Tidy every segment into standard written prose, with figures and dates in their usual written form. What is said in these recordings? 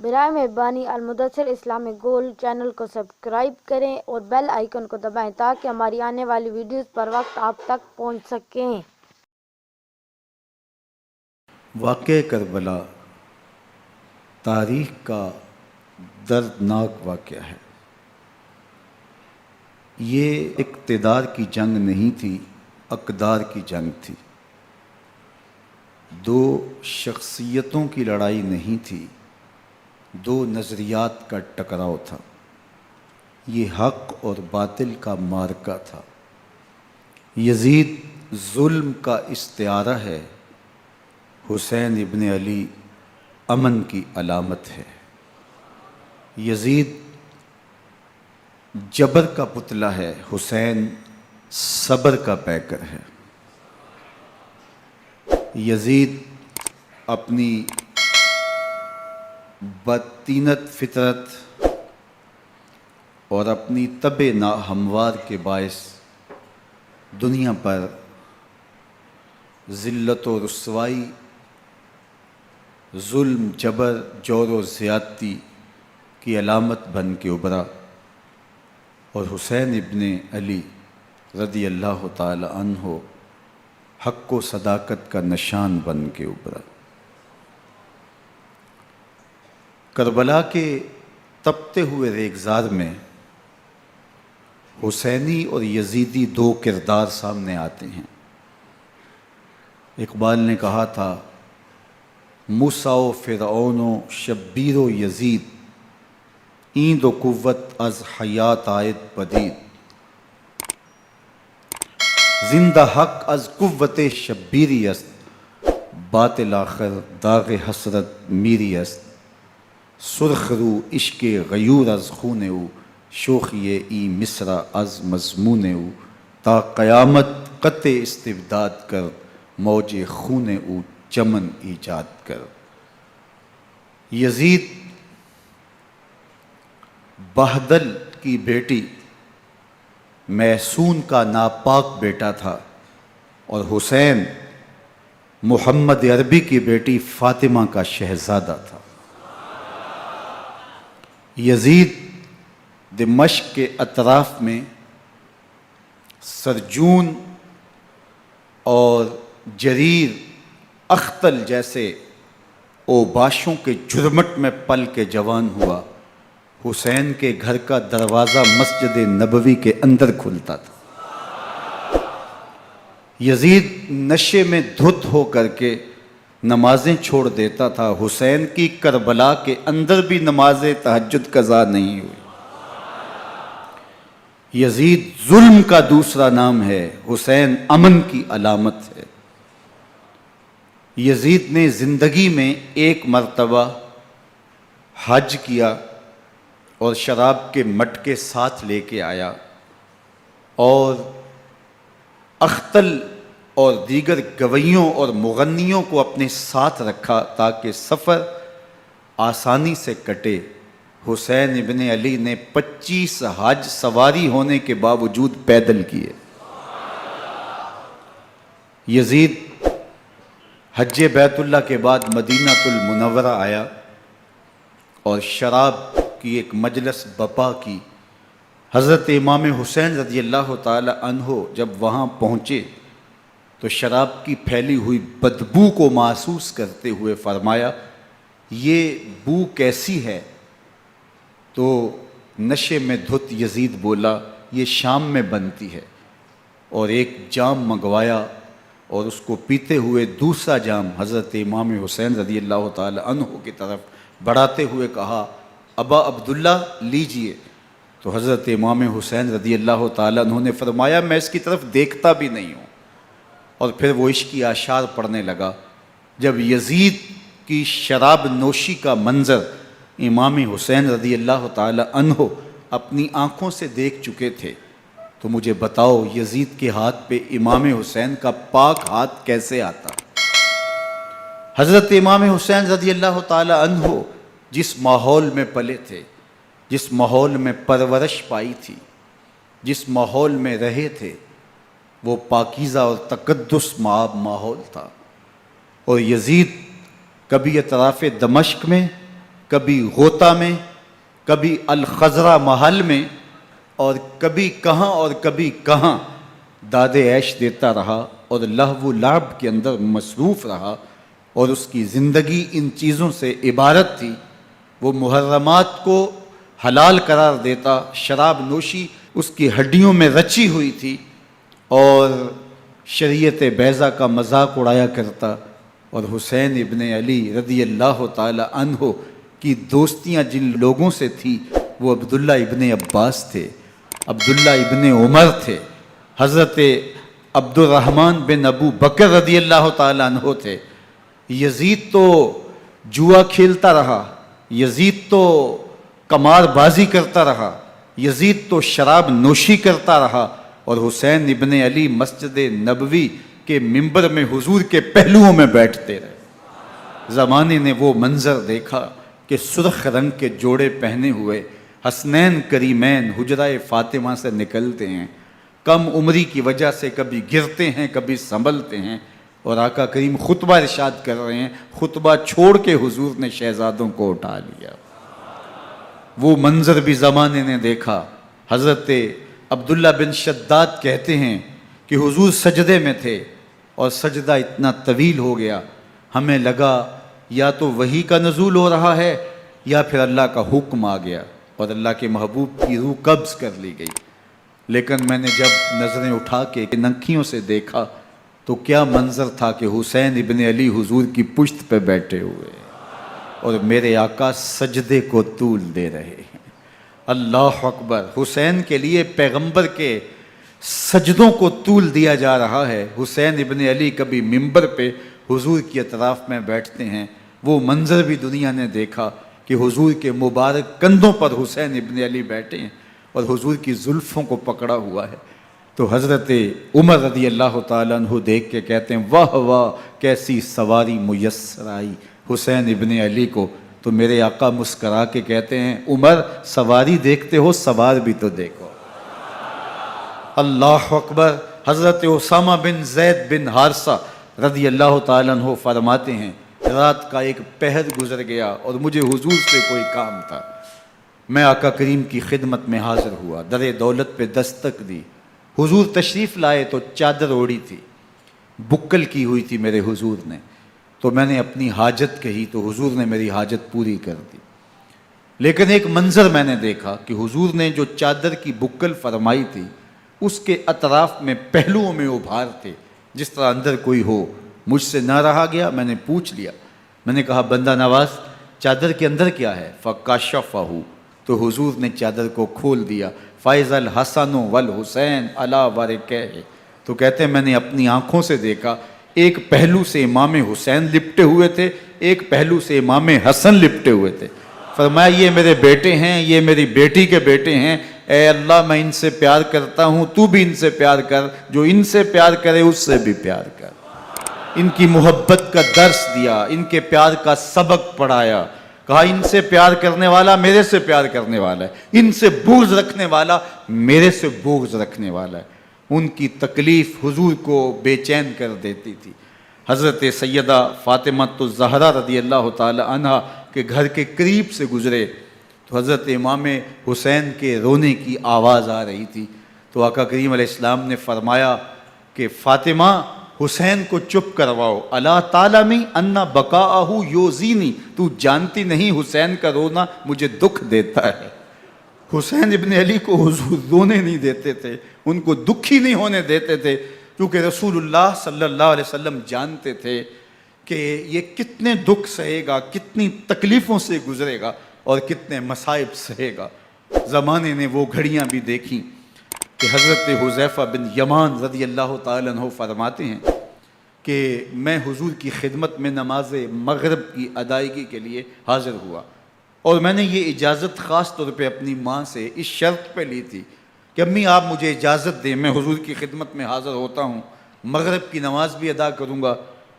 برائے مہربانی المدثر Islamic gold channel کو سبسکرائب کریں اور بیل آئیکن کو دبائیں تاکہ ہماری آنے والی ویڈیوز پر وقت آپ تک پہنچ سکیں۔ واقعہ کربلا تاریخ کا دردناک واقعہ ہے۔ یہ اقتدار کی جنگ نہیں تھی، اقدار کی جنگ تھی۔ دو شخصیتوں کی لڑائی نہیں تھی، دو نظریات کا ٹکراؤ تھا۔ یہ حق اور باطل کا معرکہ تھا۔ یزید ظلم کا استعارہ ہے، حسین ابن علی امن کی علامت ہے۔ یزید جبر کا پتلا ہے، حسین صبر کا پیکر ہے۔ یزید اپنی بدطینت فطرت اور اپنی طبع ناہموار کے باعث دنیا پر ذلت و رسوائی، ظلم، جبر، جور و زیادتی کی علامت بن کے ابھرا، اور حسین ابن علی رضی اللہ تعالی عنہ حق و صداقت کا نشان بن کے ابھرا۔ کربلا کے تپتے ہوئے ریگزار میں حسینی اور یزیدی دو کردار سامنے آتے ہیں۔ اقبال نے کہا تھا، موسیٰ و فرعون و شبیر و یزید، این دو قوت از حیات آید پدید، زندہ حق از قوت شبیری است، باطل آخر داغ حسرت میری است، سرخ رو عشق غیور از خون او، شوخی ای مصرع از مضمون او، تا قیامت قطع استبداد کر، موج خون او چمن ایجاد کر۔ یزید بہدل کی بیٹی محسون کا ناپاک بیٹا تھا، اور حسین محمد عربی کی بیٹی فاطمہ کا شہزادہ تھا۔ یزید دمشق کے اطراف میں سرجون اور جریر اختل جیسے اوباشوں کے جرمٹ میں پل کے جوان ہوا۔ حسین کے گھر کا دروازہ مسجد نبوی کے اندر کھلتا تھا۔ یزید نشے میں دھت ہو کر کے نمازیں چھوڑ دیتا تھا۔ حسین کی کربلا کے اندر بھی نماز تہجد قضا نہیں ہوئی۔ یزید ظلم کا دوسرا نام ہے، حسین امن کی علامت ہے۔ یزید نے زندگی میں ایک مرتبہ حج کیا اور شراب کے مٹکے ساتھ لے کے آیا، اور اختل اور دیگر گویوں اور مغنیوں کو اپنے ساتھ رکھا تاکہ سفر آسانی سے کٹے۔ حسین ابن علی نے 25 حج سواری ہونے کے باوجود پیدل کیے۔ یزید حج بیت اللہ کے بعد مدینہ المنورہ آیا اور شراب کی ایک مجلس بپا کی۔ حضرت امام حسین رضی اللہ تعالی عنہ جب وہاں پہنچے تو شراب کی پھیلی ہوئی بدبو کو محسوس کرتے ہوئے فرمایا، یہ بو کیسی ہے؟ تو نشے میں دھت یزید بولا، یہ شام میں بنتی ہے، اور ایک جام منگوایا اور اس کو پیتے ہوئے دوسرا جام حضرت امام حسین رضی اللہ تعالی عنہ کی طرف بڑھاتے ہوئے کہا، ابا عبداللہ لیجئے۔ تو حضرت امام حسین رضی اللہ تعالی عنہ نے فرمایا، میں اس کی طرف دیکھتا بھی نہیں ہوں، اور پھر وہ عشقی اشعار پڑھنے لگا۔ جب یزید کی شراب نوشی کا منظر امام حسین رضی اللہ تعالی عنہ اپنی آنکھوں سے دیکھ چکے تھے تو مجھے بتاؤ یزید کے ہاتھ پہ امام حسین کا پاک ہاتھ کیسے آتا؟ حضرت امام حسین رضی اللہ تعالی عنہ جس ماحول میں پلے تھے، جس ماحول میں پرورش پائی تھی، جس ماحول میں رہے تھے، وہ پاکیزہ اور تقدس ماحول تھا۔ اور یزید کبھی اطراف دمشق میں، کبھی غوطہ میں، کبھی الخضرا محل میں، اور کبھی کہاں اور کبھی کہاں داد عیش دیتا رہا اور لہو و لعب کے اندر مصروف رہا، اور اس کی زندگی ان چیزوں سے عبارت تھی۔ وہ محرمات کو حلال قرار دیتا، شراب نوشی اس کی ہڈیوں میں رچی ہوئی تھی، اور شریعت بیضا کا مذاق اڑایا کرتا۔ اور حسین ابن علی رضی اللہ تعالی عنہ کی دوستیاں جن لوگوں سے تھی وہ عبداللہ ابن عباس تھے، عبداللہ ابن عمر تھے، حضرت عبد الرحمن بن ابو بکر رضی اللہ تعالی عنہ تھے۔ یزید تو جوا کھیلتا رہا، یزید تو قمار بازی کرتا رہا، یزید تو شراب نوشی کرتا رہا، اور حسین ابن علی مسجد نبوی کے ممبر میں حضور کے پہلوؤں میں بیٹھتے رہے۔ زمانے نے وہ منظر دیکھا کہ سرخ رنگ کے جوڑے پہنے ہوئے حسنین کریمین حجرہ فاطمہ سے نکلتے ہیں، کم عمری کی وجہ سے کبھی گرتے ہیں کبھی سنبھلتے ہیں، اور آقا کریم خطبہ ارشاد کر رہے ہیں، خطبہ چھوڑ کے حضور نے شہزادوں کو اٹھا لیا۔ وہ منظر بھی زمانے نے دیکھا۔ حضرت عبداللہ بن شداد کہتے ہیں کہ حضور سجدے میں تھے اور سجدہ اتنا طویل ہو گیا، ہمیں لگا یا تو وحی کا نزول ہو رہا ہے یا پھر اللہ کا حکم آ گیا اور اللہ کے محبوب کی روح قبض کر لی گئی۔ لیکن میں نے جب نظریں اٹھا کے ننکیوں سے دیکھا تو کیا منظر تھا کہ حسین ابن علی حضور کی پشت پہ بیٹھے ہوئے اور میرے آقا سجدے کو طول دے رہے ہیں۔ اللہ اکبر! حسین کے لیے پیغمبر کے سجدوں کو طول دیا جا رہا ہے۔ حسین ابن علی کبھی ممبر پہ حضور کی اطراف میں بیٹھتے ہیں، وہ منظر بھی دنیا نے دیکھا کہ حضور کے مبارک کندھوں پر حسین ابن علی بیٹھے ہیں اور حضور کی زلفوں کو پکڑا ہوا ہے۔ تو حضرت عمر رضی اللہ تعالیٰ عنہ دیکھ کے کہتے ہیں واہ واہ کیسی سواری میسر آئی حسین ابن علی کو۔ تو میرے آقا مسکرا کے کہتے ہیں عمر سواری دیکھتے ہو سوار بھی تو دیکھو۔ اللہ اکبر! حضرت اسامہ بن زید بن حارثہ رضی اللہ تعالیٰ عنہ فرماتے ہیں رات کا ایک پہر گزر گیا اور مجھے حضور سے کوئی کام تھا، میں آقا کریم کی خدمت میں حاضر ہوا، در دولت پہ دستک دی، حضور تشریف لائے تو چادر اوڑی تھی، بکل کی ہوئی تھی میرے حضور نے، تو میں نے اپنی حاجت کہی تو حضور نے میری حاجت پوری کر دی۔ لیکن ایک منظر میں نے دیکھا کہ حضور نے جو چادر کی بکل فرمائی تھی اس کے اطراف میں پہلوؤں میں ابھار تھے جس طرح اندر کوئی ہو۔ مجھ سے نہ رہا گیا، میں نے پوچھ لیا، میں نے کہا بندہ نواز چادر کے اندر کیا ہے؟ فَكَشَفَهُ، تو حضور نے چادر کو کھول دیا۔ فَإِذَا الْحَسَنُ وَالْحُسَيْنُ عَلَىٰ وَرِكَيْهِ، تو کہتے ہیں میں نے اپنی آنکھوں سے دیکھا ایک پہلو سے امام حسین لپٹے ہوئے تھے، ایک پہلو سے امام حسن لپٹے ہوئے تھے۔ فرمایا یہ میرے بیٹے ہیں، یہ میری بیٹی کے بیٹے ہیں، اے اللہ میں ان سے پیار کرتا ہوں، تو بھی ان سے پیار کر، جو ان سے پیار کرے اس سے بھی پیار کر۔ ان کی محبت کا درس دیا، ان کے پیار کا سبق پڑھایا، کہا ان سے پیار کرنے والا میرے سے پیار کرنے والا ہے، ان سے بغض رکھنے والا میرے سے بغض رکھنے والا ہے۔ ان کی تکلیف حضور کو بے چین کر دیتی تھی۔ حضرت سیدہ فاطمہ الزہرا رضی اللہ تعالی عنہ کے گھر کے قریب سے گزرے تو حضرت امام حسین کے رونے کی آواز آ رہی تھی، تو آقا کریم علیہ السلام نے فرمایا کہ فاطمہ حسین کو چپ کرواؤ، الا تعلمی ان بقاءہ یوزینی، تو جانتی نہیں حسین کا رونا مجھے دکھ دیتا ہے۔ حسین ابن علی کو حضور رونے نہیں دیتے تھے، ان کو دکھی نہیں ہونے دیتے تھے، کیونکہ رسول اللہ صلی اللہ علیہ وسلم جانتے تھے کہ یہ کتنے دکھ سہے گا، کتنی تکلیفوں سے گزرے گا اور کتنے مصائب سہے گا۔ زمانے نے وہ گھڑیاں بھی دیکھیں کہ حضرت حذیفہ بن یمان رضی اللہ تعالیٰ عنہ فرماتے ہیں کہ میں حضور کی خدمت میں نماز مغرب کی ادائیگی کے لیے حاضر ہوا، اور میں نے یہ اجازت خاص طور پہ اپنی ماں سے اس شرط پہ لی تھی کہ امی آپ مجھے اجازت دیں، میں حضور کی خدمت میں حاضر ہوتا ہوں، مغرب کی نماز بھی ادا کروں گا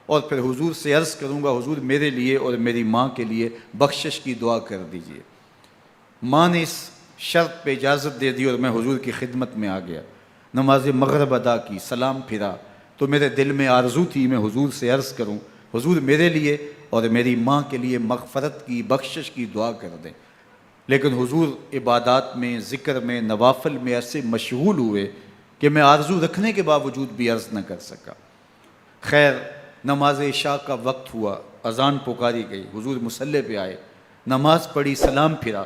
اور پھر حضور سے عرض کروں گا حضور میرے لیے اور میری ماں کے لیے بخشش کی دعا کر دیجئے۔ ماں نے اس شرط پہ اجازت دے دی اور میں حضور کی خدمت میں آ گیا، نماز مغرب ادا کی، سلام پھرا، تو میرے دل میں آرزو تھی میں حضور سے عرض کروں حضور میرے لیے اور میری ماں کے لیے مغفرت کی بخشش کی دعا کر دیں۔ لیکن حضور عبادات میں، ذکر میں، نوافل میں ایسے مشغول ہوئے کہ میں آرزو رکھنے کے باوجود بھی عرض نہ کر سکا۔ خیر، نماز عشاء کا وقت ہوا، اذان پکاری گئی، حضور مصلی پہ آئے، نماز پڑھی، سلام پھرا،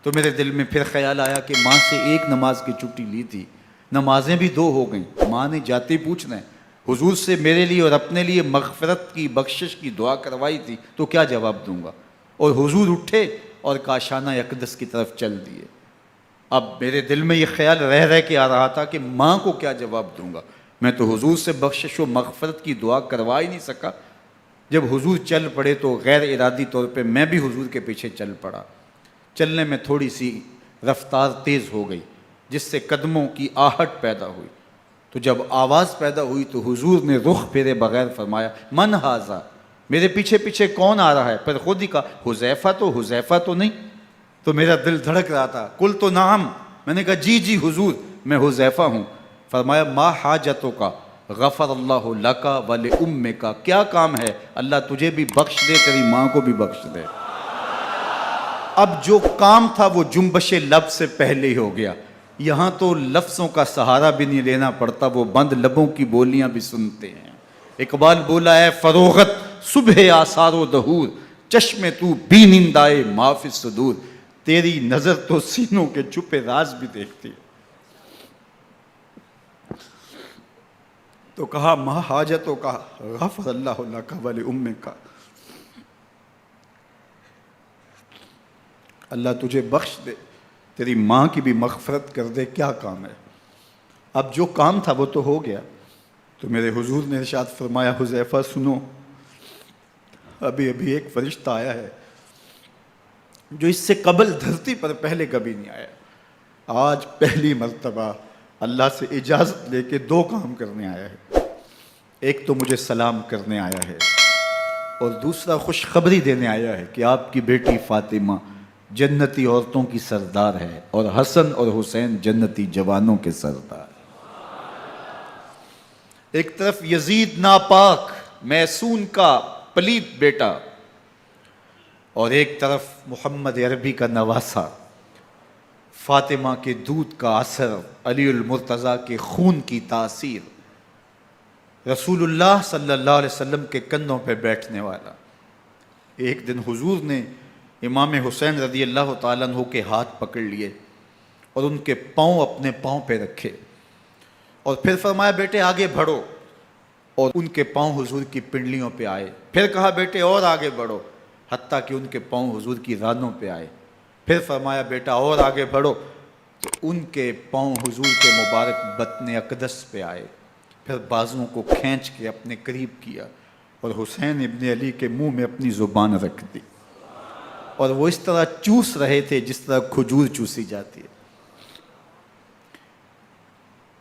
تو میرے دل میں پھر خیال آیا کہ ماں سے ایک نماز کی چھٹی لی تھی، نمازیں بھی 2 ہو گئیں، ماں نے جاتے پوچھنا ہے، حضور سے میرے لیے اور اپنے لیے مغفرت کی بخشش کی دعا کروائی تھی، تو کیا جواب دوں گا؟ اور حضور اٹھے اور کاشانہ اقدس کی طرف چل دیے۔ اب میرے دل میں یہ خیال رہ کے آ رہا تھا کہ ماں کو کیا جواب دوں گا، میں تو حضور سے بخشش و مغفرت کی دعا کروا ہی نہیں سکا۔ جب حضور چل پڑے تو غیر ارادی طور پہ میں بھی حضور کے پیچھے چل پڑا۔ چلنے میں تھوڑی سی رفتار تیز ہو گئی، جس سے قدموں کی آہٹ پیدا ہوئی، تو جب آواز پیدا ہوئی تو حضور نے رخ پھیرے بغیر فرمایا، من ھذا، میرے پیچھے پیچھے کون آ رہا ہے؟ پھر خود ہی کہا، حذیفہ تو نہیں؟ تو میرا دل دھڑک رہا تھا، قلت نعم، میں نے کہا جی حضور، میں حذیفہ ہوں۔ فرمایا، ما حاجتک غفر اللہ لک ولامک، کیا کام ہے؟ اللہ تجھے بھی بخش دے، تیری ماں کو بھی بخش دے۔ اب جو کام تھا وہ جنبش لب سے پہلے ہی ہو گیا، یہاں تو لفظوں کا سہارا بھی نہیں لینا پڑتا، وہ بند لبوں کی بولیاں بھی سنتے ہیں۔ اقبال بولا ہے، فروغت صبح آثار و دہور، چشم تو بی نندائے ما فی الصدور، تیری نظر تو سینوں کے چھپے راز بھی دیکھتی ہے۔ تو کہا، ما حاجتوں کا غفر اللہ لک ولامک، اللہ تجھے بخش دے، تیری ماں کی بھی مغفرت کر دے، کیا کام ہے؟ اب جو کام تھا وہ تو ہو گیا۔ تو میرے حضور نے ارشاد فرمایا، حذیفہ سنو، ابھی ایک فرشتہ آیا ہے جو اس سے قبل دھرتی پر پہلے کبھی نہیں آیا، آج پہلی مرتبہ اللہ سے اجازت لے کے 2 کام کرنے آیا ہے۔ ایک تو مجھے سلام کرنے آیا ہے، اور دوسرا خوشخبری دینے آیا ہے کہ آپ کی بیٹی فاطمہ جنتی عورتوں کی سردار ہے، اور حسن اور حسین جنتی جوانوں کے سردار۔ ایک طرف یزید ناپاک میسون کا پلیت بیٹا، اور ایک طرف محمد عربی کا نواسا، فاطمہ کے دودھ کا اثر، علی المرتضیٰ کے خون کی تاثیر، رسول اللہ صلی اللہ علیہ وسلم کے کندھوں پہ بیٹھنے والا۔ ایک دن حضور نے امام حسین رضی اللہ تعالیٰ عنہ کے ہاتھ پکڑ لیے اور ان کے پاؤں اپنے پاؤں پہ رکھے، اور پھر فرمایا، بیٹے آگے بڑھو، اور ان کے پاؤں حضور کی پنڈلیوں پہ آئے۔ پھر کہا، بیٹے اور آگے بڑھو، حتیٰ کہ ان کے پاؤں حضور کی رانوں پہ آئے۔ پھر فرمایا، بیٹا اور آگے بڑھو، تو ان کے پاؤں حضور کے مبارک بطن اقدس پہ آئے۔ پھر بازوؤں کو کھینچ کے اپنے قریب کیا، اور حسین ابن علی کے منہ میں اپنی زبان رکھ دی، اور وہ اس طرح چوس رہے تھے جس طرح کھجور چوسی جاتی ہے۔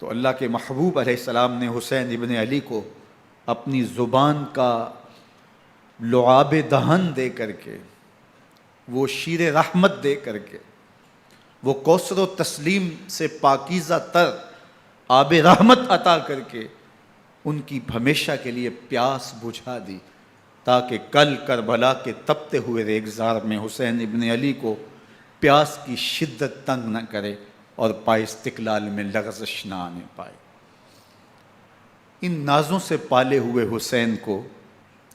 تو اللہ کے محبوب علیہ السلام نے حسین ابن علی کو اپنی زبان کا لعاب دہن دے کر کے، وہ شیر رحمت دے کر کے، وہ کوثر و تسلیم سے پاکیزہ تر آب رحمت عطا کر کے ان کی ہمیشہ کے لیے پیاس بجھا دی، تاکہ کل کربلا کے تپتے ہوئے ریگزار میں حسین ابن علی کو پیاس کی شدت تنگ نہ کرے اور پائے استقلال میں لغزش نہ آنے پائے۔ ان نازوں سے پالے ہوئے حسین کو،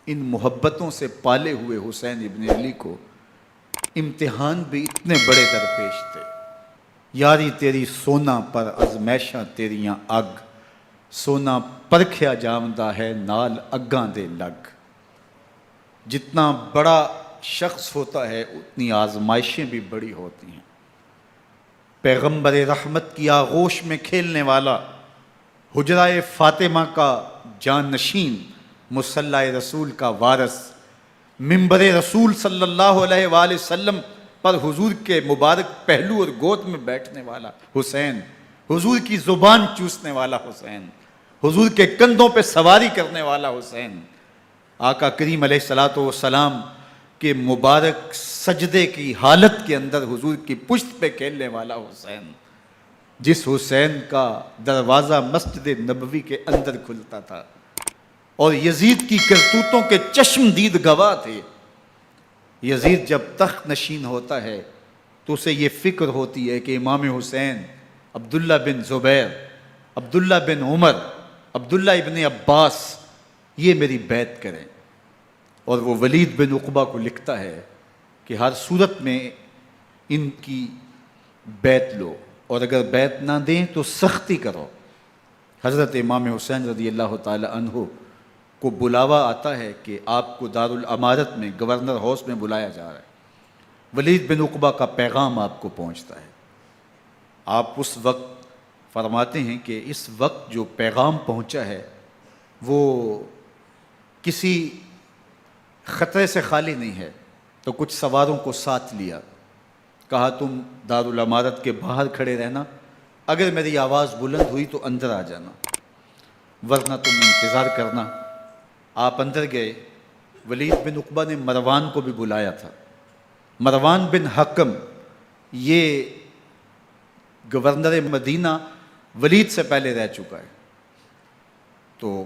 ان محبتوں سے پالے ہوئے حسین ابن علی کو امتحان بھی اتنے بڑے درپیش تھے۔ یاری تیری سونا پر ازمیشاں تیریاں اگ، سونا پرکھیا جامدہ ہے نال اگاں دے لگ۔ جتنا بڑا شخص ہوتا ہے اتنی آزمائشیں بھی بڑی ہوتی ہیں۔ پیغمبر رحمت کی آغوش میں کھیلنے والا، حجرہ فاطمہ کا جانشین، مصلی رسول کا وارث، منبر رسول صلی اللہ علیہ وآلہ وسلم پر حضور کے مبارک پہلو اور گود میں بیٹھنے والا حسین، حضور کی زبان چوسنے والا حسین، حضور کے کندھوں پہ سواری کرنے والا حسین، آقا کریم علیہ الصلوۃ والسلام کے مبارک سجدے کی حالت کے اندر حضور کی پشت پہ کھیلنے والا حسین، جس حسین کا دروازہ مسجد نبوی کے اندر کھلتا تھا اور یزید کی کرتوتوں کے چشم دید گواہ تھے یزید جب تخت نشین ہوتا ہے تو اسے یہ فکر ہوتی ہے کہ امام حسین، عبداللہ بن زبیر، عبداللہ بن عمر، عبداللہ ابن عباس یہ میری بیعت کریں، اور وہ ولید بن عقبہ کو لکھتا ہے کہ ہر صورت میں ان کی بیعت لو، اور اگر بیعت نہ دیں تو سختی کرو۔ حضرت امام حسین رضی اللہ تعالی عنہ کو بلاوا آتا ہے کہ آپ کو دارالامارت میں گورنر ہاؤس میں بلایا جا رہا ہے، ولید بن عقبہ کا پیغام آپ کو پہنچتا ہے۔ آپ اس وقت فرماتے ہیں کہ اس وقت جو پیغام پہنچا ہے وہ کسی خطرے سے خالی نہیں ہے، تو کچھ سواروں کو ساتھ لیا، کہا تم دارالامارت کے باہر کھڑے رہنا، اگر میری آواز بلند ہوئی تو اندر آ جانا، ورنہ تم انتظار کرنا۔ آپ اندر گئے۔ ولید بن عقبہ نے مروان کو بھی بلایا تھا۔ مروان بن حکم یہ گورنر مدینہ ولید سے پہلے رہ چکا ہے، تو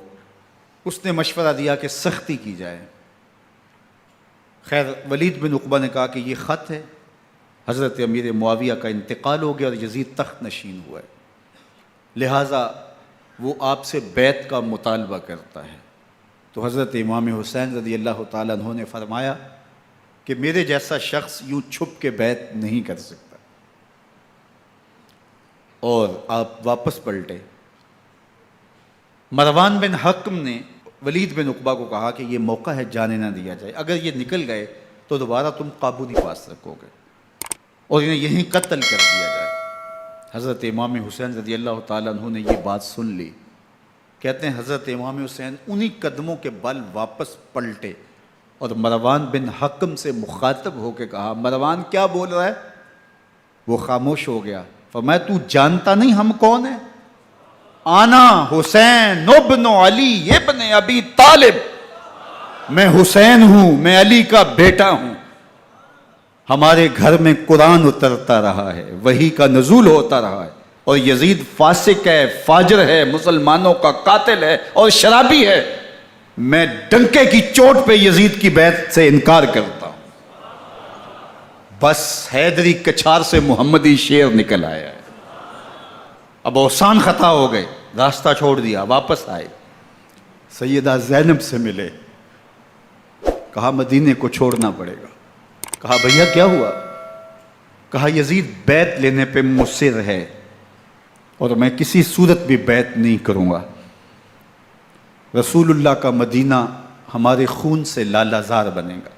اس نے مشورہ دیا کہ سختی کی جائے۔ خیر ولید بن عقبہ نے کہا کہ یہ خط ہے، حضرت امیر معاویہ کا انتقال ہو گیا اور یزید تخت نشین ہوا ہے، لہٰذا وہ آپ سے بیعت کا مطالبہ کرتا ہے۔ تو حضرت امام حسین رضی اللہ تعالیٰ عنہ نے فرمایا کہ میرے جیسا شخص یوں چھپ کے بیعت نہیں کر سکتا، اور آپ واپس پلٹے۔ مروان بن حکم نے ولید بن عقبہ کو کہا کہ یہ موقع ہے جانے نہ دیا جائے، اگر یہ نکل گئے تو دوبارہ تم قابو نہیں پا سکو گے، اور انہیں یہیں قتل کر دیا جائے۔ حضرت امام حسین رضی اللہ تعالیٰ عنہ نے یہ بات سن لی۔ کہتے ہیں حضرت امام حسین انہی قدموں کے بل واپس پلٹے اور مروان بن حکم سے مخاطب ہو کے کہا، مروان کیا بول رہا ہے؟ وہ خاموش ہو گیا۔ فرمایا تو جانتا نہیں ہم کون ہیں؟ آنا حسین ابن علی ابن ابی طالب، میں حسین ہوں، میں علی کا بیٹا ہوں، ہمارے گھر میں قرآن اترتا رہا ہے، وحی کا نزول ہوتا رہا ہے، اور یزید فاسق ہے، فاجر ہے، مسلمانوں کا قاتل ہے اور شرابی ہے، میں ڈنکے کی چوٹ پہ یزید کی بیعت سے انکار کرتا ہوں۔ بس حیدری کچھار سے محمدی شیر نکل آیا ہے۔ اب اوسان خطا ہو گئے، راستہ چھوڑ دیا، واپس آئے، سیدہ زینب سے ملے، کہا مدینے کو چھوڑنا پڑے گا۔ کہا بھیا کیا ہوا؟ کہا یزید بیعت لینے پہ مصر ہے اور میں کسی صورت بھی بیعت نہیں کروں گا۔ رسول اللہ کا مدینہ ہمارے خون سے لالا زار بنے گا،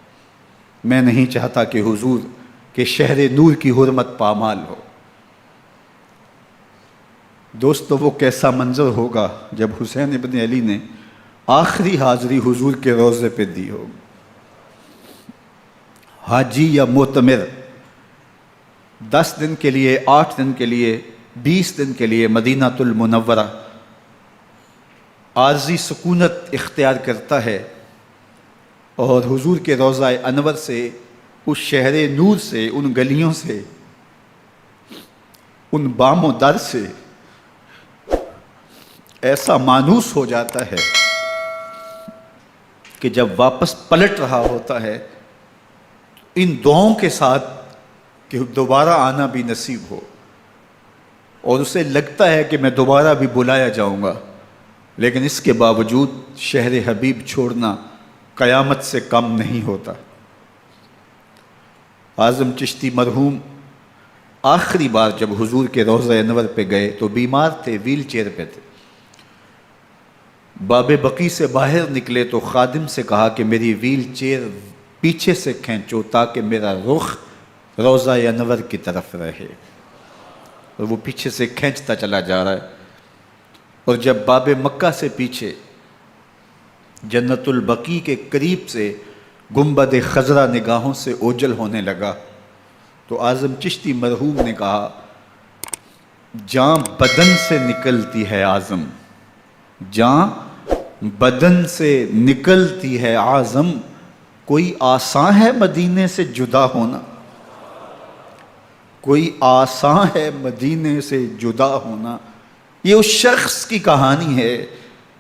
میں نہیں چاہتا کہ حضور کے شہر نور کی حرمت پامال ہو۔ دوستو وہ کیسا منظر ہوگا جب حسین ابن علی نے آخری حاضری حضور کے روضے پہ دی ہوگی۔ حاجی یا معتمر 10 دن کے لیے، 8 دن کے لیے، 20 دن کے لیے مدینہ المنورہ عارضی سکونت اختیار کرتا ہے، اور حضور کے روضہ انور سے، اس شہر نور سے، ان گلیوں سے، ان بام و در سے ایسا مانوس ہو جاتا ہے کہ جب واپس پلٹ رہا ہوتا ہے ان دعاؤں کے ساتھ کہ دوبارہ آنا بھی نصیب ہو، اور اسے لگتا ہے کہ میں دوبارہ بھی بلایا جاؤں گا، لیکن اس کے باوجود شہر حبیب چھوڑنا قیامت سے کم نہیں ہوتا۔ اعظم چشتی مرحوم آخری بار جب حضور کے روضہ انور پہ گئے تو بیمار تھے، ویل چیئر پہ تھے۔ باب بقی سے باہر نکلے تو خادم سے کہا کہ میری ویل چیئر پیچھے سے کھینچو تاکہ میرا رخ روضہ انور کی طرف رہے، اور وہ پیچھے سے کھینچتا چلا جا رہا ہے، اور جب باب مکہ سے پیچھے جنت البقیع کے قریب سے گنبد خضرا نگاہوں سے اوجل ہونے لگا تو اعظم چشتی مرحوم نے کہا، جان بدن سے نکلتی ہے اعظم، جان بدن سے نکلتی ہے اعظم، کوئی آسان ہے مدینے سے جدا ہونا، کوئی آسان ہے مدینے سے جدا ہونا۔ یہ اس شخص کی کہانی ہے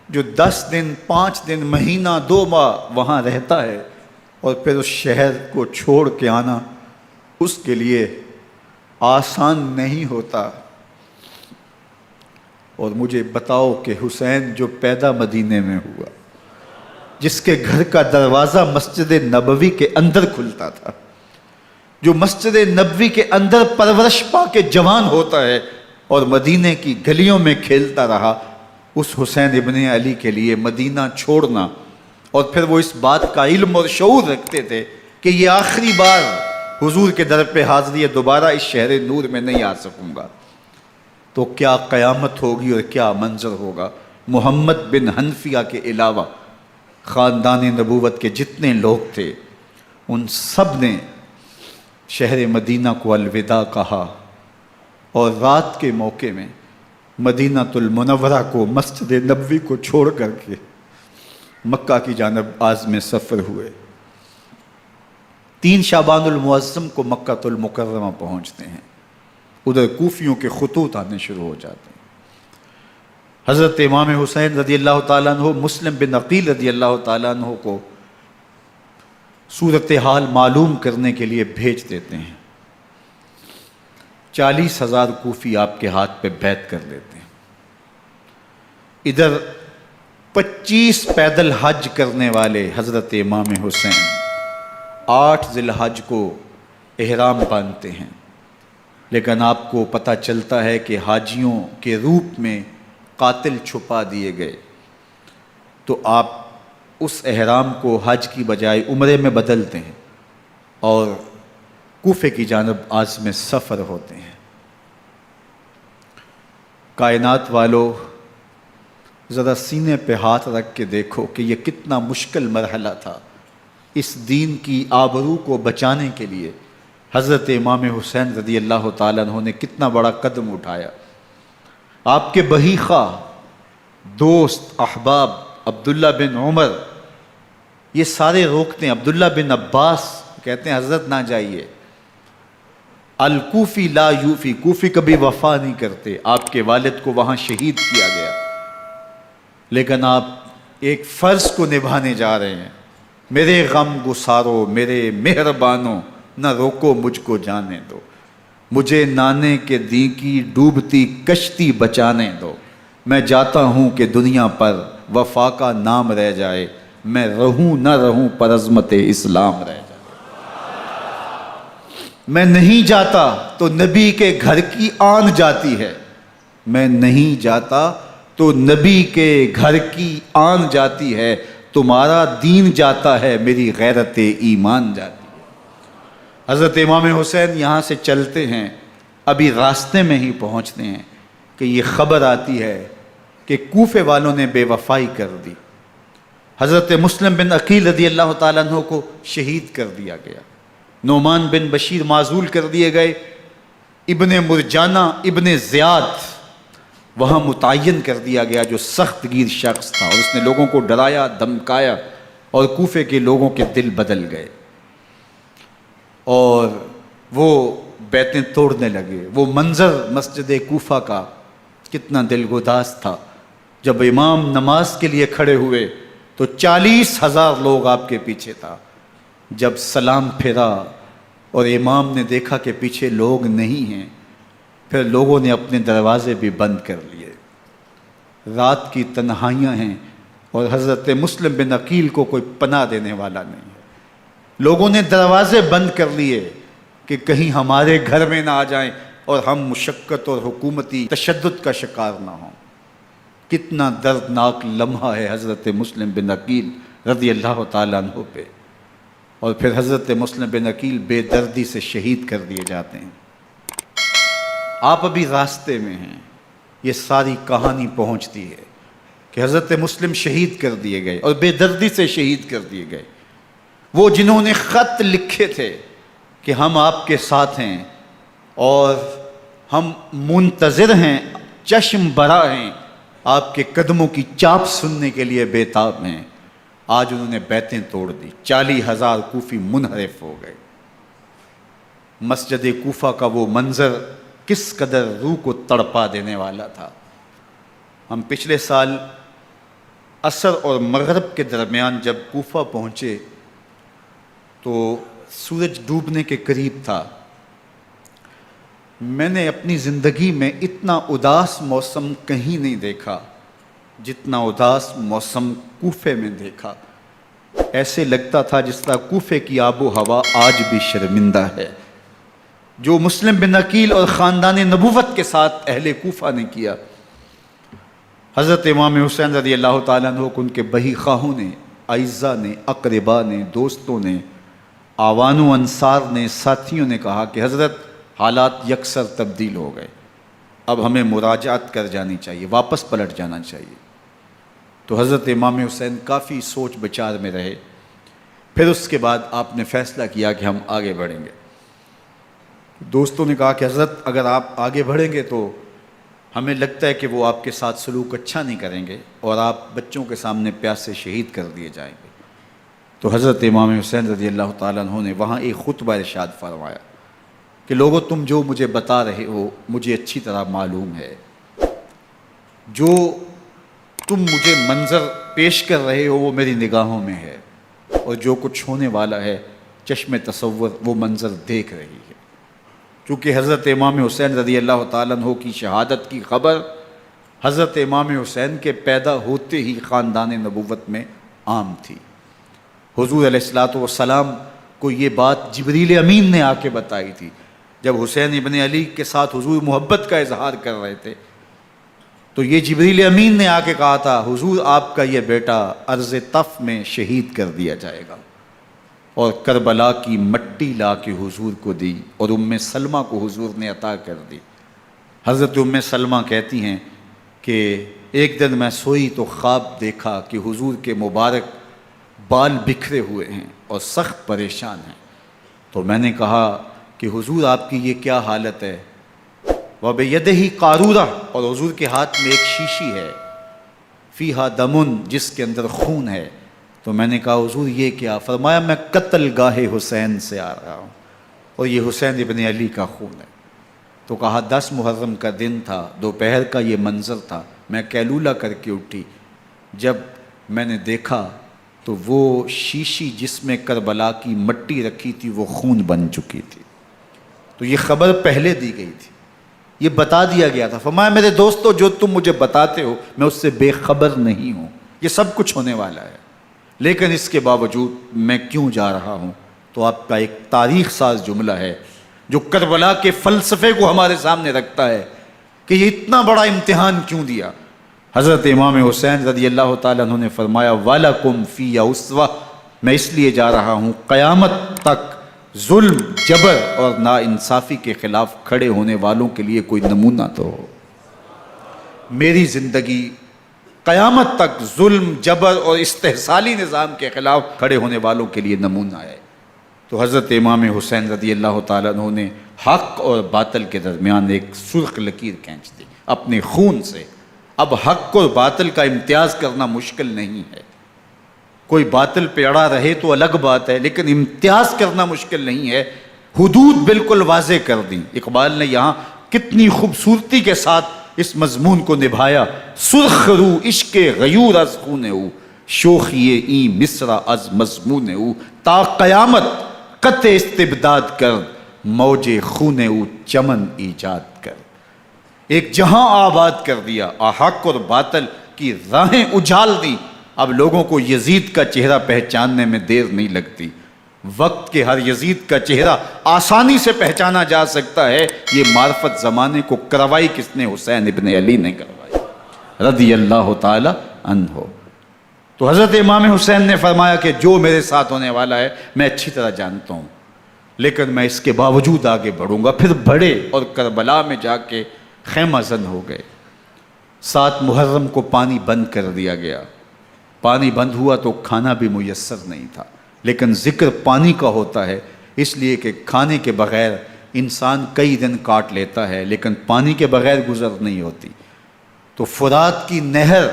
جو 10 دن، 5 دن، مہینہ، 2 ماہ وہاں رہتا ہے، اور پھر اس شہر کو چھوڑ کے آنا اس کے لیے آسان نہیں ہوتا۔ اور مجھے بتاؤ کہ حسین جو پیدا مدینے میں ہوا، جس کے گھر کا دروازہ مسجد نبوی کے اندر کھلتا تھا، جو مسجد نبوی کے اندر پرورش پا کے جوان ہوتا ہے اور مدینے کی گلیوں میں کھیلتا رہا، اس حسین ابن علی کے لیے مدینہ چھوڑنا، اور پھر وہ اس بات کا علم اور شعور رکھتے تھے کہ یہ آخری بار حضور کے در پہ حاضری ہے، دوبارہ اس شہر نور میں نہیں آ سکوں گا، تو کیا قیامت ہوگی اور کیا منظر ہوگا۔ محمد بن حنفیہ کے علاوہ خاندان نبوت کے جتنے لوگ تھے ان سب نے شہر مدینہ کو الوداع کہا، اور رات کے موقع میں مدینہ المنورہ کو، مسجد نبوی کو چھوڑ کر کے مکہ کی جانب عازم سفر ہوئے۔ 3 شعبان المعظم کو مکہ المکرمہ پہنچتے ہیں، ادھر کوفیوں کے خطوط آنے شروع ہو جاتے ہیں۔ حضرت امام حسین رضی اللہ تعالیٰ عنہ مسلم بن عقیل رضی اللہ تعالیٰ عنہ کو صورتحال معلوم کرنے کے لیے بھیج دیتے ہیں۔ 40,000 کوفی آپ کے ہاتھ پہ بیعت کر لیتے ہیں۔ ادھر 25 پیدل حج کرنے والے حضرت امام حسین 8 ذی الحج کو احرام باندھتے ہیں، لیکن آپ کو پتہ چلتا ہے کہ حاجیوں کے روپ میں قاتل چھپا دیے گئے، تو آپ اس احرام کو حج کی بجائے عمرے میں بدلتے ہیں اور کوفے کی جانب عازم سفر ہوتے ہیں۔ کائنات والو، ذرا سینے پہ ہاتھ رکھ کے دیکھو کہ یہ کتنا مشکل مرحلہ تھا۔ اس دین کی آبرو کو بچانے کے لیے حضرت امام حسین رضی اللہ تعالیٰ عنہ نے کتنا بڑا قدم اٹھایا۔ آپ کے بہی خواہ، دوست، احباب عبداللہ بن عمر یہ سارے روکتے ہیں۔ عبداللہ بن عباس کہتے ہیں حضرت نہ جائیے، الکوفی لا یوفی، کوفی کبھی وفا نہیں کرتے، آپ کے والد کو وہاں شہید کیا گیا، لیکن آپ ایک فرض کو نبھانے جا رہے ہیں۔ میرے غم گسارو، میرے مہربانوں، نہ روکو مجھ کو جانے دو، مجھے نانے کے دی کی ڈوبتی کشتی بچانے دو، میں جاتا ہوں کہ دنیا پر وفا کا نام رہ جائے، میں رہوں نہ رہوں پر عظمت اسلام رہ جائے۔ میں نہیں جاتا تو نبی کے گھر کی آن جاتی ہے، میں نہیں جاتا تو نبی کے گھر کی آن جاتی ہے، تمہارا دین جاتا ہے میری غیرت ایمان جاتی ہے۔ حضرت امام حسین یہاں سے چلتے ہیں، ابھی راستے میں ہی پہنچتے ہیں کہ یہ خبر آتی ہے کہ کوفے والوں نے بے وفائی کر دی، حضرت مسلم بن عقیل رضی اللہ تعالیٰ عنہ کو شہید کر دیا گیا، نعمان بن بشیر معزول کر دیے گئے، ابن مرجانہ ابن زیاد وہاں متعین کر دیا گیا جو سخت گیر شخص تھا، اور اس نے لوگوں کو ڈرایا، دھمکایا، اور کوفے کے لوگوں کے دل بدل گئے اور وہ بیتیں توڑنے لگے۔ وہ منظر مسجد کوفہ کا کتنا دلگداز تھا، جب امام نماز کے لیے کھڑے ہوئے تو 40,000 لوگ آپ کے پیچھے تھا۔ جب سلام پھیرا اور امام نے دیکھا کہ پیچھے لوگ نہیں ہیں، پھر لوگوں نے اپنے دروازے بھی بند کر لیے۔ رات کی تنہائیاں ہیں اور حضرت مسلم بن عقیل کو کوئی پناہ دینے والا نہیں ہے۔ لوگوں نے دروازے بند کر لیے کہ کہیں ہمارے گھر میں نہ آ جائیں اور ہم مشقت اور حکومتی تشدد کا شکار نہ ہوں۔ کتنا دردناک لمحہ ہے حضرت مسلم بن عقیل رضی اللہ تعالیٰ عنہ پہ، اور پھر حضرت مسلم بن عقیل بے دردی سے شہید کر دیے جاتے ہیں۔ آپ ابھی راستے میں ہیں، یہ ساری کہانی پہنچتی ہے کہ حضرت مسلم شہید کر دیے گئے اور بے دردی سے شہید کر دیے گئے۔ وہ جنہوں نے خط لکھے تھے کہ ہم آپ کے ساتھ ہیں اور ہم منتظر ہیں، چشم برا ہیں، آپ کے قدموں کی چاپ سننے کے لیے بےتاب ہیں، آج انہوں نے بیتیں توڑ دی۔ 40,000 کوفی منحرف ہو گئے۔ مسجد کوفہ کا وہ منظر کس قدر روح کو تڑپا دینے والا تھا۔ ہم پچھلے سال عصر اور مغرب کے درمیان جب کوفہ پہنچے تو سورج ڈوبنے کے قریب تھا. میں نے اپنی زندگی میں اتنا اداس موسم کہیں نہیں دیکھا جتنا اداس موسم کوفے میں دیکھا. ایسے لگتا تھا جس طرح کوفے کی آب و ہوا آج بھی شرمندہ ہے. جو مسلم بن عقیل اور خاندان نبوت کے ساتھ اہل کوفہ نے کیا، حضرت امام حسین رضی اللہ تعالیٰ عنہ کو ان کے بہی خواہوں نے، اعزاء نے، اقربا نے، دوستوں نے، آوان و انصار نے، ساتھیوں نے کہا کہ حضرت حالات یکسر تبدیل ہو گئے، اب ہمیں مراجعت کر جانی چاہیے، واپس پلٹ جانا چاہیے. تو حضرت امام حسین کافی سوچ بچار میں رہے. پھر اس کے بعد آپ نے فیصلہ کیا کہ ہم آگے بڑھیں گے. دوستوں نے کہا کہ حضرت اگر آپ آگے بڑھیں گے تو ہمیں لگتا ہے کہ وہ آپ کے ساتھ سلوک اچھا نہیں کریں گے اور آپ بچوں کے سامنے پیاس سے شہید کر دیے جائیں گے. تو حضرت امام حسین رضی اللہ تعالیٰ عنہ نے وہاں ایک خطبہ ارشاد فرمایا کہ لوگوں تم جو مجھے بتا رہے ہو مجھے اچھی طرح معلوم ہے، جو تم مجھے منظر پیش کر رہے ہو وہ میری نگاہوں میں ہے، اور جو کچھ ہونے والا ہے چشم تصور وہ منظر دیکھ رہی ہے. چونکہ حضرت امام حسین رضی اللہ تعالیٰ عنہ کی شہادت کی خبر حضرت امام حسین کے پیدا ہوتے ہی خاندان نبوت میں عام تھی. حضور علیہ الصلوۃ والسلام کو یہ بات جبریل امین نے آ کے بتائی تھی جب حسین ابن علی کے ساتھ حضور محبت کا اظہار کر رہے تھے. تو یہ جبریل امین نے آ کے کہا تھا حضور آپ کا یہ بیٹا ارض طف میں شہید کر دیا جائے گا، اور کربلا کی مٹی لا کے حضور کو دی اور ام سلمہ کو حضور نے عطا کر دی. حضرت ام سلمہ کہتی ہیں کہ ایک دن میں سوئی تو خواب دیکھا کہ حضور کے مبارک بال بکھرے ہوئے ہیں اور سخت پریشان ہیں. تو میں نے کہا کہ حضور آپ کی یہ کیا حالت ہے؟ وَبِيَدِهِ قَارُورَةٌ، اور حضور کے ہاتھ میں ایک شیشی ہے، فِيهَا دَمٌ، جس کے اندر خون ہے. تو میں نے کہا حضور یہ کیا؟ فرمایا میں قتل گاہ حسین سے آ رہا ہوں اور یہ حسین ابن علی کا خون ہے. تو کہا 10 محرم کا دن تھا، دوپہر کا یہ منظر تھا، میں کیلولہ کر کے اٹھی، جب میں نے دیکھا تو وہ شیشی جس میں کربلا کی مٹی رکھی تھی وہ خون بن چکی تھی. تو یہ خبر پہلے دی گئی تھی، یہ بتا دیا گیا تھا. فرمایا میرے دوستو جو تم مجھے بتاتے ہو میں اس سے بے خبر نہیں ہوں، یہ سب کچھ ہونے والا ہے، لیکن اس کے باوجود میں کیوں جا رہا ہوں؟ تو آپ کا ایک تاریخ ساز جملہ ہے جو کربلا کے فلسفے کو ہمارے سامنے رکھتا ہے کہ یہ اتنا بڑا امتحان کیوں دیا. حضرت امام حسین رضی اللہ تعالیٰ عنہ نے فرمایا وَلَكُمْ فِيَّ أُسْوَةٌ، میں اس لیے جا رہا ہوں قیامت تک ظلم، جبر اور ناانصافی کے خلاف کھڑے ہونے والوں کے لیے کوئی نمونہ تو ہو. میری زندگی قیامت تک ظلم، جبر اور استحصالی نظام کے خلاف کھڑے ہونے والوں کے لیے نمونہ ہے. تو حضرت امام حسین رضی اللہ تعالیٰ عنہ نے حق اور باطل کے درمیان ایک سرخ لکیر کھینچ دی اپنے خون سے. اب حق اور باطل کا امتیاز کرنا مشکل نہیں ہے، کوئی باطل پہ اڑا رہے تو الگ بات ہے، لیکن امتیاز کرنا مشکل نہیں ہے. حدود بالکل واضح کر دیں. اقبال نے یہاں کتنی خوبصورتی کے ساتھ اس مضمون کو نبھایا. سرخ رو عشق غیور از خون او، شوخی این مصرع از مضمون او، تا قیامت قطع استبداد کر، موج خون او چمن ایجاد کر. ایک جہاں آباد کر دیا، حق اور باطل کی راہیں اجال دی. اب لوگوں کو یزید کا چہرہ پہچاننے میں دیر نہیں لگتی. وقت کے ہر یزید کا چہرہ آسانی سے پہچانا جا سکتا ہے. یہ معرفت زمانے کو کروائی کس نے؟ حسین ابن علی نے کروائی رضی اللہ تعالی عنہ. تو حضرت امام حسین نے فرمایا کہ جو میرے ساتھ ہونے والا ہے میں اچھی طرح جانتا ہوں، لیکن میں اس کے باوجود آگے بڑھوں گا. پھر بڑھے اور کربلا میں جا کے خیمہ زن ہو گئے. 7 محرم کو پانی بند کر دیا گیا. پانی بند ہوا تو کھانا بھی میسر نہیں تھا، لیکن ذکر پانی کا ہوتا ہے اس لیے کہ کھانے کے بغیر انسان کئی دن کاٹ لیتا ہے، لیکن پانی کے بغیر گزر نہیں ہوتی. تو فرات کی نہر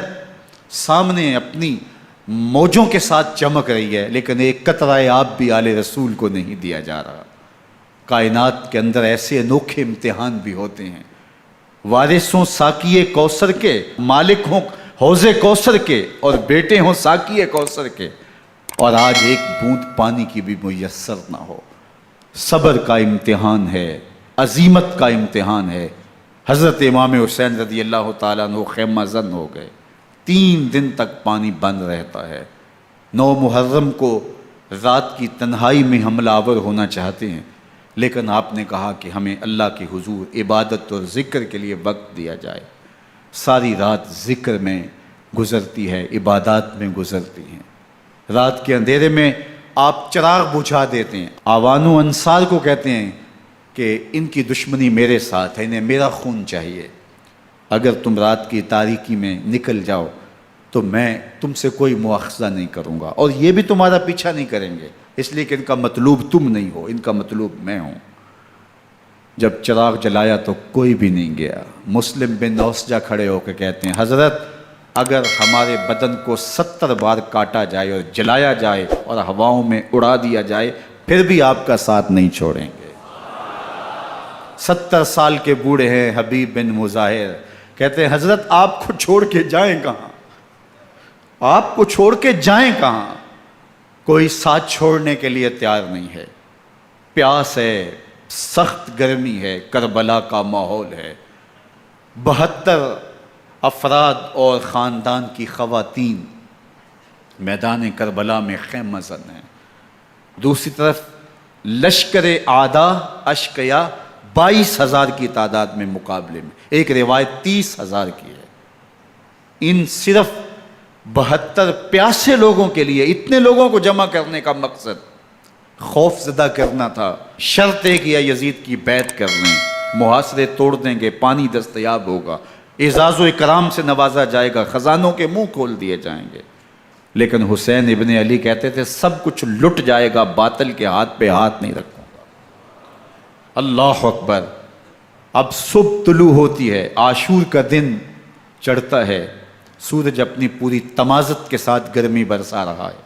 سامنے اپنی موجوں کے ساتھ چمک رہی ہے، لیکن ایک قطرہ آب بھی آل رسول کو نہیں دیا جا رہا. کائنات کے اندر ایسے انوکھے امتحان بھی ہوتے ہیں. وارث ہوں ساقی کوثر کے، مالک ہوں حوض کوثر کے، اور بیٹے ہوں ساقی کوثر کے. اور آج ایک بوند پانی کی بھی میسر نہ ہو۔ صبر کا امتحان ہے، عزیمت کا امتحان ہے۔ حضرت امام حسین رضی اللہ تعالیٰ عنہ خیمہ زن ہو گئے، 3 دن تک پانی بند رہتا ہے۔ 9 محرم کو رات کی تنہائی میں حملہ آور ہونا چاہتے ہیں، لیکن آپ نے کہا کہ ہمیں اللہ کے حضور عبادت اور ذکر کے لیے وقت دیا جائے۔ ساری رات ذکر میں گزرتی ہے، عبادات میں گزرتی ہیں۔ رات کے اندھیرے میں آپ چراغ بجھا دیتے ہیں۔ آوان و انصار کو کہتے ہیں کہ ان کی دشمنی میرے ساتھ ہے، انہیں میرا خون چاہیے، اگر تم رات کی تاریکی میں نکل جاؤ تو میں تم سے کوئی مواخذہ نہیں کروں گا، اور یہ بھی تمہارا پیچھا نہیں کریں گے، اس لیے کہ ان کا مطلوب تم نہیں ہو، ان کا مطلوب میں ہوں۔ جب چراغ جلایا تو کوئی بھی نہیں گیا۔ مسلم بن نوسجہ کھڑے ہو کے کہتے ہیں حضرت اگر ہمارے بدن کو 70 بار کاٹا جائے اور جلایا جائے اور ہواؤں میں اڑا دیا جائے پھر بھی آپ کا ساتھ نہیں چھوڑیں گے۔ 70 سال کے بوڑھے ہیں حبیب بن مظاہر، کہتے ہیں حضرت آپ کو چھوڑ کے جائیں کہاں، آپ کو چھوڑ کے جائیں کہاں، کوئی ساتھ چھوڑنے کے لیے تیار نہیں ہے۔ پیاس ہے، سخت گرمی ہے، کربلا کا ماحول ہے، 72 افراد اور خاندان کی خواتین میدان کربلا میں خیمہ زن ہیں۔ دوسری طرف لشکر اعداء اشقیا 22,000 کی تعداد میں مقابلے میں، ایک روایت 30,000 کی ہے۔ ان صرف 72 پیاسے لوگوں کے لیے اتنے لوگوں کو جمع کرنے کا مقصد خوف زدہ کرنا تھا۔ شرط ہے کہ یا یزید کی بیعت کر لیں، محاصرے توڑ دیں گے، پانی دستیاب ہوگا، اعزاز و اکرام سے نوازا جائے گا، خزانوں کے منہ کھول دیے جائیں گے۔ لیکن حسین ابن علی کہتے تھے سب کچھ لٹ جائے گا، باطل کے ہاتھ پہ ہاتھ نہیں رکھوں گا۔ اللہ اکبر۔ اب صبح طلوع ہوتی ہے، عاشور کا دن چڑھتا ہے، سورج اپنی پوری تمازت کے ساتھ گرمی برسا رہا ہے۔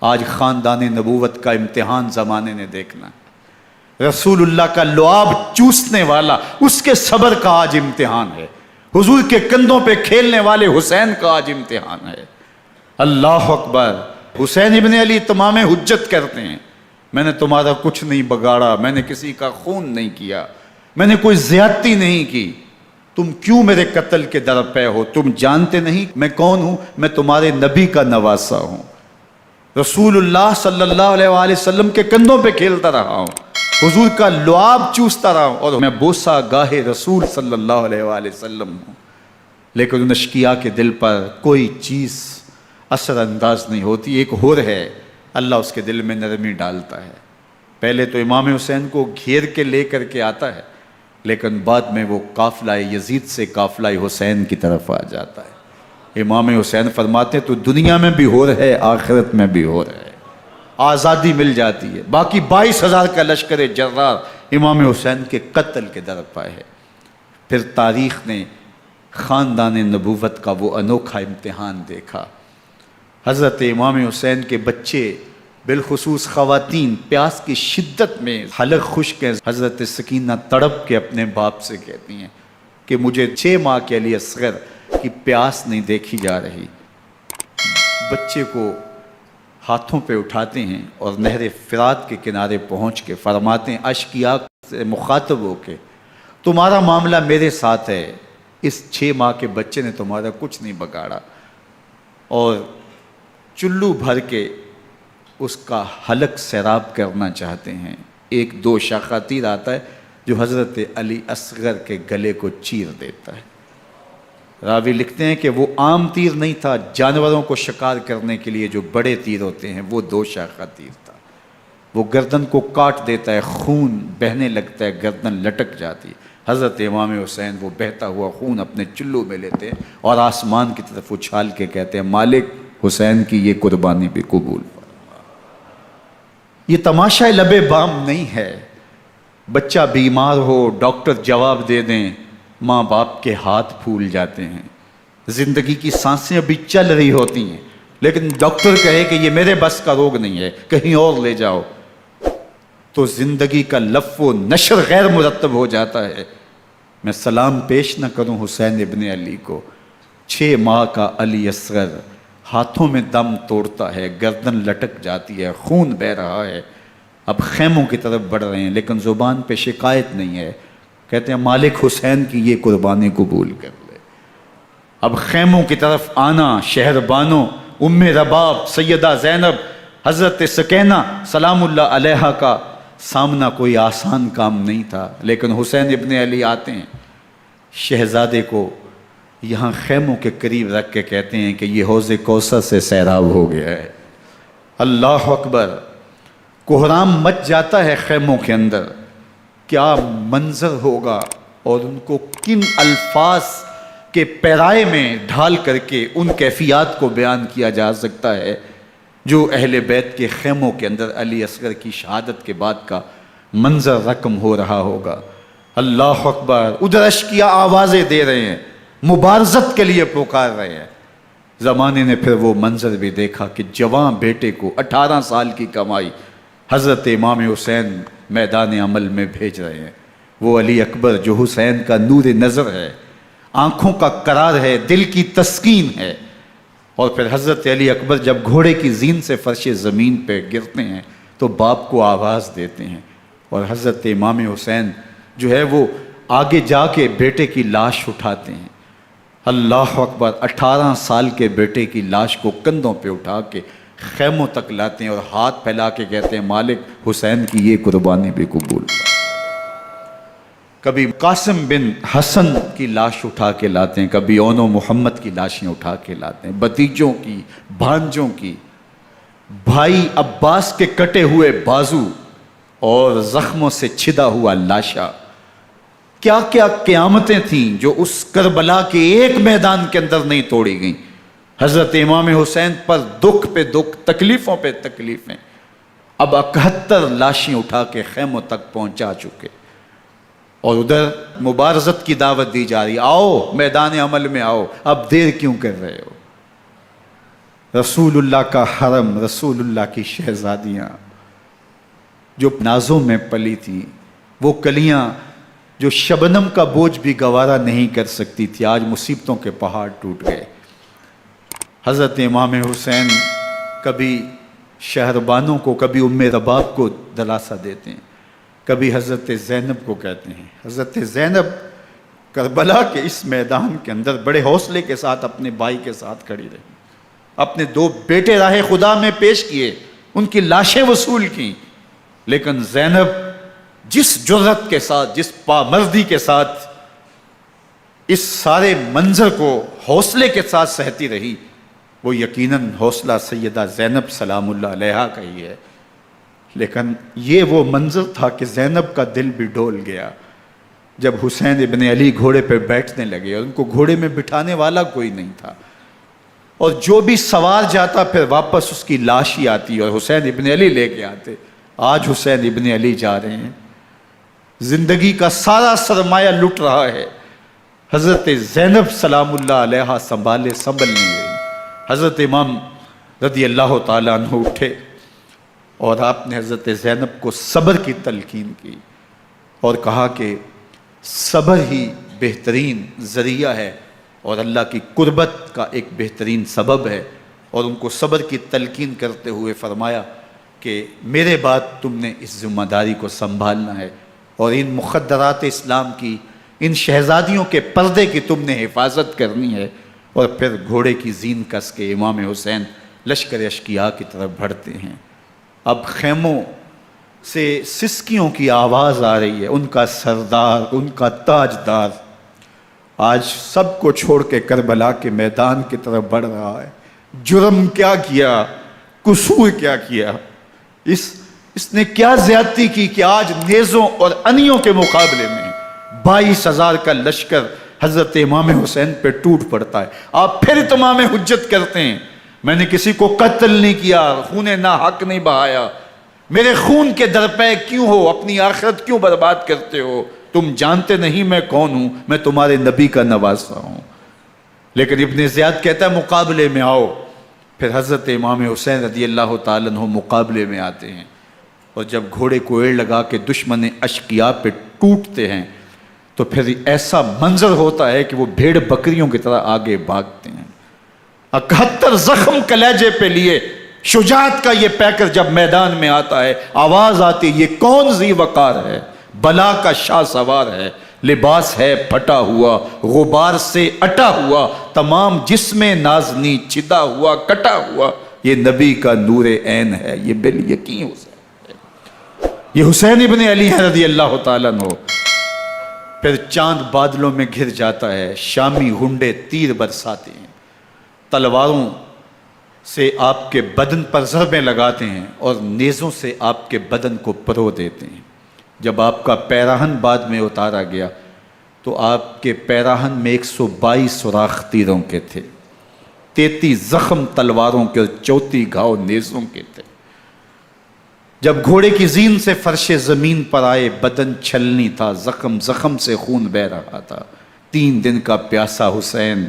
آج خاندان نبوت کا امتحان زمانے نے دیکھنا ہے۔ رسول اللہ کا لعاب چوسنے والا اس کے صبر کا آج امتحان ہے۔ حضور کے کندھوں پہ کھیلنے والے حسین کا آج امتحان ہے۔ اللہ اکبر۔ حسین ابن علی تمام حجت کرتے ہیں میں نے تمہارا کچھ نہیں بگاڑا، میں نے کسی کا خون نہیں کیا، میں نے کوئی زیادتی نہیں کی، تم کیوں میرے قتل کے در پے ہو؟ تم جانتے نہیں میں کون ہوں؟ میں تمہارے نبی کا نواسا ہوں، رسول اللہ صلی اللہ علیہ وآلہ وسلم کے کندھوں پہ کھیلتا رہا ہوں، حضور کا لعاب چوستا رہا ہوں، اور میں بوسہ گاہے رسول صلی اللہ علیہ وآلہ وسلم ہوں۔ لیکن ان اشقیاء کے دل پر کوئی چیز اثر انداز نہیں ہوتی۔ ایک ہور ہے، اللہ اس کے دل میں نرمی ڈالتا ہے۔ پہلے تو امام حسین کو گھیر کے لے کر کے آتا ہے، لیکن بعد میں وہ قافلہ یزید سے قافلہ حسین کی طرف آ جاتا ہے۔ امام حسین فرماتے ہیں تو دنیا میں بھی ہور ہے، آخرت میں بھی ہور ہے، آزادی مل جاتی ہے۔ باقی 22,000 کا لشکر جرار امام حسین کے قتل کے در پائے ہے۔ پھر تاریخ نے خاندان نبوت کا وہ انوکھا امتحان دیکھا۔ حضرت امام حسین کے بچے بالخصوص خواتین پیاس کی شدت میں حلق خشک ہیں۔ حضرت سکینہ تڑپ کے اپنے باپ سے کہتی ہیں کہ مجھے 6 ماہ کے لیے اصغر کی پیاس نہیں دیکھی جا رہی۔ بچے کو ہاتھوں پہ اٹھاتے ہیں اور نہر فرات کے کنارے پہنچ کے فرماتے ہیں اشقیاء سے مخاطب ہو کے تمہارا معاملہ میرے ساتھ ہے، اس 6 ماہ کے بچے نے تمہارا کچھ نہیں بگاڑا، اور چلو بھر کے اس کا حلق سیراب کرنا چاہتے ہیں۔ ایک 2 شاخہ تیر آتا ہے جو حضرت علی اصغر کے گلے کو چیر دیتا ہے۔ راوی لکھتے ہیں کہ وہ عام تیر نہیں تھا، جانوروں کو شکار کرنے کے لیے جو بڑے تیر ہوتے ہیں وہ 2 شاخہ تیر تھا۔ وہ گردن کو کاٹ دیتا ہے، خون بہنے لگتا ہے، گردن لٹک جاتی ہے۔ حضرت امام حسین وہ بہتا ہوا خون اپنے چلو میں لیتے ہیں اور آسمان کی طرف اچھال کے کہتے ہیں مالک حسین کی یہ قربانی بھی قبول فرما۔ یہ تماشا لب بام نہیں ہے۔ بچہ بیمار ہو، ڈاکٹر جواب دے دیں، ماں باپ کے ہاتھ پھول جاتے ہیں۔ زندگی کی سانسیں ابھی چل رہی ہوتی ہیں، لیکن ڈاکٹر کہے کہ یہ میرے بس کا روگ نہیں ہے، کہیں اور لے جاؤ، تو زندگی کا لف و نشر غیر مرتب ہو جاتا ہے۔ میں سلام پیش نہ کروں حسین ابن علی کو، 6 ماہ کا علی اصغر ہاتھوں میں دم توڑتا ہے، گردن لٹک جاتی ہے، خون بہہ رہا ہے، اب خیموں کی طرف بڑھ رہے ہیں، لیکن زبان پہ شکایت نہیں ہے، کہتے ہیں مالک حسین کی یہ قربانی قبول کر لے۔ اب خیموں کی طرف آنا، شہر بانو، ام رباب، سیدہ زینب، حضرت سکینہ سلام اللہ علیہا کا سامنا کوئی آسان کام نہیں تھا، لیکن حسین ابن علی آتے ہیں، شہزادے کو یہاں خیموں کے قریب رکھ کے کہتے ہیں کہ یہ حوض کوثر سے سیراب ہو گیا ہے۔ اللہ اکبر، کوہرام مچ جاتا ہے خیموں کے اندر، کیا منظر ہوگا، اور ان کو کن الفاظ کے پیرائے میں ڈھال کر کے ان کیفیات کو بیان کیا جا سکتا ہے جو اہل بیت کے خیموں کے اندر علی اصغر کی شہادت کے بعد کا منظر رقم ہو رہا ہوگا۔ اللہ اکبر، ادھر اشکیا آوازیں دے رہے ہیں، مبارزت کے لیے پکار رہے ہیں۔ زمانے نے پھر وہ منظر بھی دیکھا کہ جوان بیٹے کو 18 سال کی کمائی حضرت امام حسین میدان عمل میں بھیج رہے ہیں۔ وہ علی اکبر جو حسین کا نور نظر ہے، آنکھوں کا قرار ہے، دل کی تسکین ہے۔ اور پھر حضرت علی اکبر جب گھوڑے کی زین سے فرش زمین پہ گرتے ہیں تو باپ کو آواز دیتے ہیں، اور حضرت امام حسین جو ہے وہ آگے جا کے بیٹے کی لاش اٹھاتے ہیں۔ اللہ اکبر، 18 سال کے بیٹے کی لاش کو کندھوں پہ اٹھا کے خیموں تک لاتے ہیں اور ہاتھ پھیلا کے کہتے ہیں مالک حسین کی یہ قربانی بھی قبول۔ کبھی قاسم بن حسن کی لاش اٹھا کے لاتے ہیں، کبھی اون و محمد کی لاشیں اٹھا کے لاتے ہیں، بھتیجوں کی، بھانجوں کی، بھائی عباس کے کٹے ہوئے بازو اور زخموں سے چھدا ہوا لاشا۔ کیا کیا قیامتیں تھیں جو اس کربلا کے ایک میدان کے اندر نہیں توڑی گئیں۔ حضرت امام حسین پر دکھ پہ دکھ، تکلیفوں پہ تکلیفیں۔ اب 71 لاشیں اٹھا کے خیموں تک پہنچا چکے، اور ادھر مبارزت کی دعوت دی جا رہی، آؤ میدان عمل میں آؤ، اب دیر کیوں کر رہے ہو۔ رسول اللہ کا حرم، رسول اللہ کی شہزادیاں جو نازوں میں پلی تھیں، وہ کلیاں جو شبنم کا بوجھ بھی گوارا نہیں کر سکتی تھی، آج مصیبتوں کے پہاڑ ٹوٹ گئے۔ حضرت امام حسین کبھی شہربانوں کو، کبھی ام رباب کو دلاسا دیتے ہیں، کبھی حضرت زینب کو کہتے ہیں۔ حضرت زینب کربلا کے اس میدان کے اندر بڑے حوصلے کے ساتھ اپنے بھائی کے ساتھ کھڑی رہی، اپنے 2 بیٹے راہ خدا میں پیش کیے، ان کی لاشیں وصول کیں، لیکن زینب جس جرأت کے ساتھ، جس پامردی کے ساتھ اس سارے منظر کو حوصلے کے ساتھ سہتی رہی، وہ یقیناً حوصلہ سیدہ زینب سلام اللہ علیہا کا ہی ہے۔ لیکن یہ وہ منظر تھا کہ زینب کا دل بھی ڈول گیا جب حسین ابن علی گھوڑے پہ بیٹھنے لگے، اور ان کو گھوڑے میں بٹھانے والا کوئی نہیں تھا، اور جو بھی سوار جاتا پھر واپس اس کی لاش ہی آتی اور حسین ابن علی لے کے آتے۔ آج حسین ابن علی جا رہے ہیں، زندگی کا سارا سرمایہ لٹ رہا ہے، حضرت زینب سلام اللہ علیہا سنبھالے سنبھل نہیں گئی۔ حضرت امام رضی اللہ تعالیٰ عنہ اٹھے اور آپ نے حضرت زینب کو صبر کی تلقین کی اور کہا کہ صبر ہی بہترین ذریعہ ہے اور اللہ کی قربت کا ایک بہترین سبب ہے، اور ان کو صبر کی تلقین کرتے ہوئے فرمایا کہ میرے بعد تم نے اس ذمہ داری کو سنبھالنا ہے، اور ان مخدرات اسلام کی، ان شہزادیوں کے پردے کی تم نے حفاظت کرنی ہے۔ اور پھر گھوڑے کی زین کس کے امام حسین لشکر اشکیا کی طرف بڑھتے ہیں۔ اب خیموں سے سسکیوں کی آواز آ رہی ہے، ان کا سردار، ان کا تاجدار آج سب کو چھوڑ کے کربلا کے میدان کی طرف بڑھ رہا ہے۔ جرم کیا کیا، قصور کیا کیا، اس نے کیا زیادتی کی کہ آج نیزوں اور انیوں کے مقابلے میں 22,000 کا لشکر حضرت امام حسین پہ ٹوٹ پڑتا ہے۔ آپ پھر اتمام حجت کرتے ہیں، میں نے کسی کو قتل نہیں کیا، خون ناحق نہیں بہایا، میرے خون کے درپے کیوں ہو، اپنی آخرت کیوں برباد کرتے ہو، تم جانتے نہیں میں کون ہوں، میں تمہارے نبی کا نواسا ہوں۔ لیکن ابن زیاد کہتا ہے مقابلے میں آؤ۔ پھر حضرت امام حسین رضی اللہ تعالیٰ عنہ مقابلے میں آتے ہیں، اور جب گھوڑے کو ایڑ لگا کے دشمن اشقیاء پہ ٹوٹتے ہیں تو پھر ایسا منظر ہوتا ہے کہ وہ بھیڑ بکریوں کی طرح آگے بھاگتے ہیں۔ 71 زخم کلیجے پہ لیے، شجاعت کا یہ پیکر جب میدان میں آتا ہے، آواز آتی یہ کون ذی وقار ہے، بلا کا شاہ سوار ہے، لباس ہے پھٹا ہوا غبار سے اٹا ہوا، تمام جسم نازنی چدا ہوا کٹا ہوا، یہ نبی کا نور عین ہے، یہ بالیقین حسین ہے، یہ حسین ابن علی ہے رضی اللہ تعالیٰ عنہ۔ پھر چاند بادلوں میں گھر جاتا ہے، شامی ہنڈے تیر برساتے ہیں، تلواروں سے آپ کے بدن پر ضربیں لگاتے ہیں اور نیزوں سے آپ کے بدن کو پرو دیتے ہیں۔ جب آپ کا پیراہن بعد میں اتارا گیا تو آپ کے پیراہن میں 122 سوراخ تیروں کے تھے، 33 زخم تلواروں کے اور 34 گھاؤ نیزوں کے تھے۔ جب گھوڑے کی زین سے فرش زمین پر آئے، بدن چھلنی تھا، زخم زخم سے خون بہہ رہا تھا، 3 دن کا پیاسا حسین،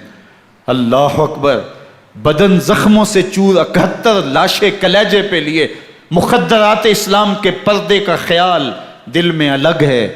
اللہ اکبر، بدن زخموں سے چور، 71 لاشیں کلیجے پہ لیے، مخدرات اسلام کے پردے کا خیال دل میں الگ ہے،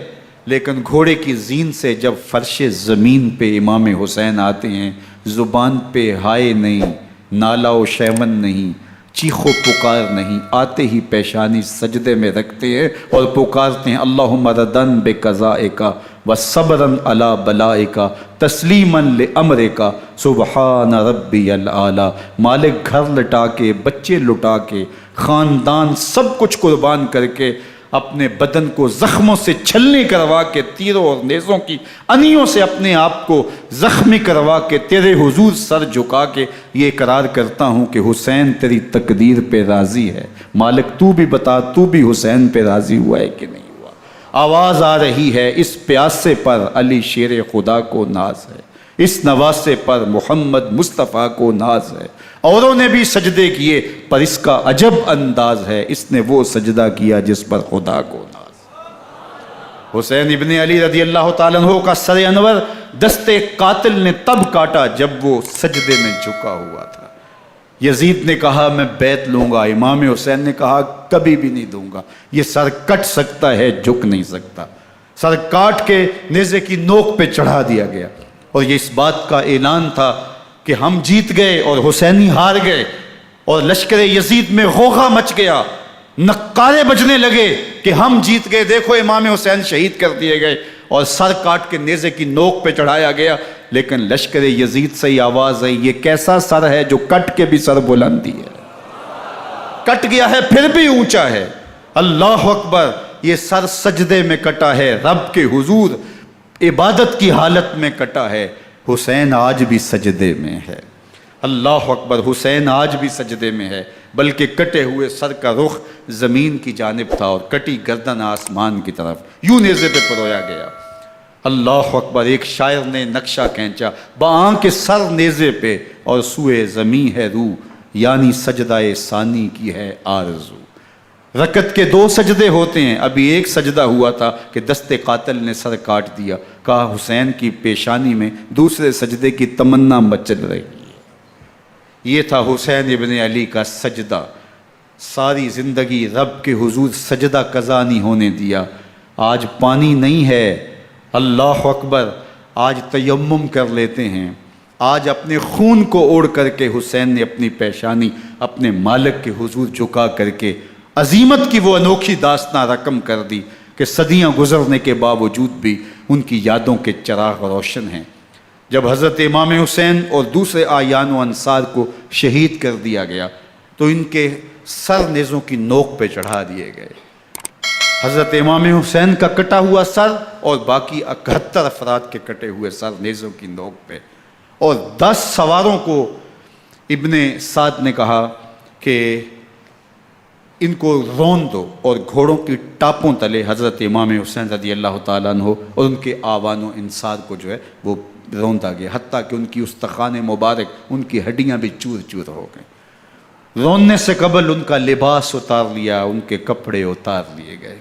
لیکن گھوڑے کی زین سے جب فرش زمین پہ امام حسین آتے ہیں، زبان پہ ہائے نہیں، نالا و شیون نہیں، چیخ و پکار نہیں، آتے ہی پیشانی سجدے میں رکھتے ہیں اور پکارتے ہیں اللہم ردن بقضائک وصبرن علی بلائک تسلیمن لامرک سبحان ربی الاعلی۔ مالک گھر لٹا کے، بچے لٹا کے، خاندان سب کچھ قربان کر کے، اپنے بدن کو زخموں سے چھلنی کروا کے، تیروں اور نیزوں کی انیوں سے اپنے آپ کو زخمی کروا کے، تیرے حضور سر جھکا کے یہ اقرار کرتا ہوں کہ حسین تیری تقدیر پہ راضی ہے، مالک تو بھی بتا، تو بھی حسین پہ راضی ہوا ہے کہ نہیں ہوا۔ آواز آ رہی ہے اس پیاسے پر علی شیر خدا کو ناز ہے، اس نواسے پر محمد مصطفیٰ کو ناز ہے، اوروں نے بھی سجدے کیے پر اس کا عجب انداز ہے، اس نے وہ سجدہ کیا جس پر خدا کو ناز۔ حسین ابن علی رضی اللہ تعالیٰ عنہ کا سر انور دستے قاتل نے تب کاٹا جب وہ سجدے میں جھکا ہوا تھا۔ یزید نے کہا میں بیعت لوں گا، امام حسین نے کہا کبھی بھی نہیں دوں گا، یہ سر کٹ سکتا ہے جھک نہیں سکتا۔ سر کاٹ کے نیزے کی نوک پہ چڑھا دیا گیا اور یہ اس بات کا اعلان تھا کہ ہم جیت گئے اور حسینی ہار گئے، اور لشکر یزید میں غوغا مچ گیا، نقارے بجنے لگے کہ ہم جیت گئے، دیکھو امام حسین شہید کر دیے گئے، اور سر کاٹ کے نیزے کی نوک پہ چڑھایا گیا۔ لیکن لشکر یزید سے ہی آواز آئی یہ کیسا سر ہے جو کٹ کے بھی سر بلندی ہے، کٹ گیا ہے پھر بھی اونچا ہے، اللہ اکبر، یہ سر سجدے میں کٹا ہے، رب کے حضور عبادت کی حالت میں کٹا ہے، حسین آج بھی سجدے میں ہے، اللہ اکبر، حسین آج بھی سجدے میں ہے، بلکہ کٹے ہوئے سر کا رخ زمین کی جانب تھا اور کٹی گردن آسمان کی طرف، یوں نیزے پہ پرویا گیا، اللہ اکبر۔ ایک شاعر نے نقشہ کھینچا بآنکھ سر نیزے پہ اور سوئے زمیں ہے روح، یعنی سجدہ ثانی کی ہے آرزو۔ رکعت کے 2 سجدے ہوتے ہیں، ابھی ایک سجدہ ہوا تھا کہ دست قاتل نے سر کاٹ دیا، کہا حسین کی پیشانی میں دوسرے سجدے کی تمنا مچل رہی ہے۔ یہ تھا حسین ابن علی کا سجدہ، ساری زندگی رب کے حضور سجدہ قضا نہیں ہونے دیا۔ آج پانی نہیں ہے، اللہ اکبر، آج تیمم کر لیتے ہیں، آج اپنے خون کو اوڑھ کر کے حسین نے اپنی پیشانی اپنے مالک کے حضور جھکا کر کے عظیمت کی وہ انوکھی داستان رقم کر دی کہ صدیاں گزرنے کے باوجود بھی ان کی یادوں کے چراغ روشن ہیں۔ جب حضرت امام حسین اور دوسرے آیان و انصار کو شہید کر دیا گیا تو ان کے سر نیزوں کی نوک پہ چڑھا دیے گئے، حضرت امام حسین کا کٹا ہوا سر اور باقی 71 افراد کے کٹے ہوئے سر نیزوں کی نوک پہ، اور 10 سواروں کو ابن سعد نے کہا کہ ان کو رون دو، اور گھوڑوں کی ٹاپوں تلے حضرت امام حسین رضی اللہ تعالیٰ عنہ اور ان کے آوان و انصار کو جو ہے وہ روندا گیا، حتیٰ کہ ان کی استخوان مبارک، ان کی ہڈیاں بھی چور چور ہو گئیں۔ روننے سے قبل ان کا لباس اتار لیا، ان کے کپڑے اتار لیے گئے،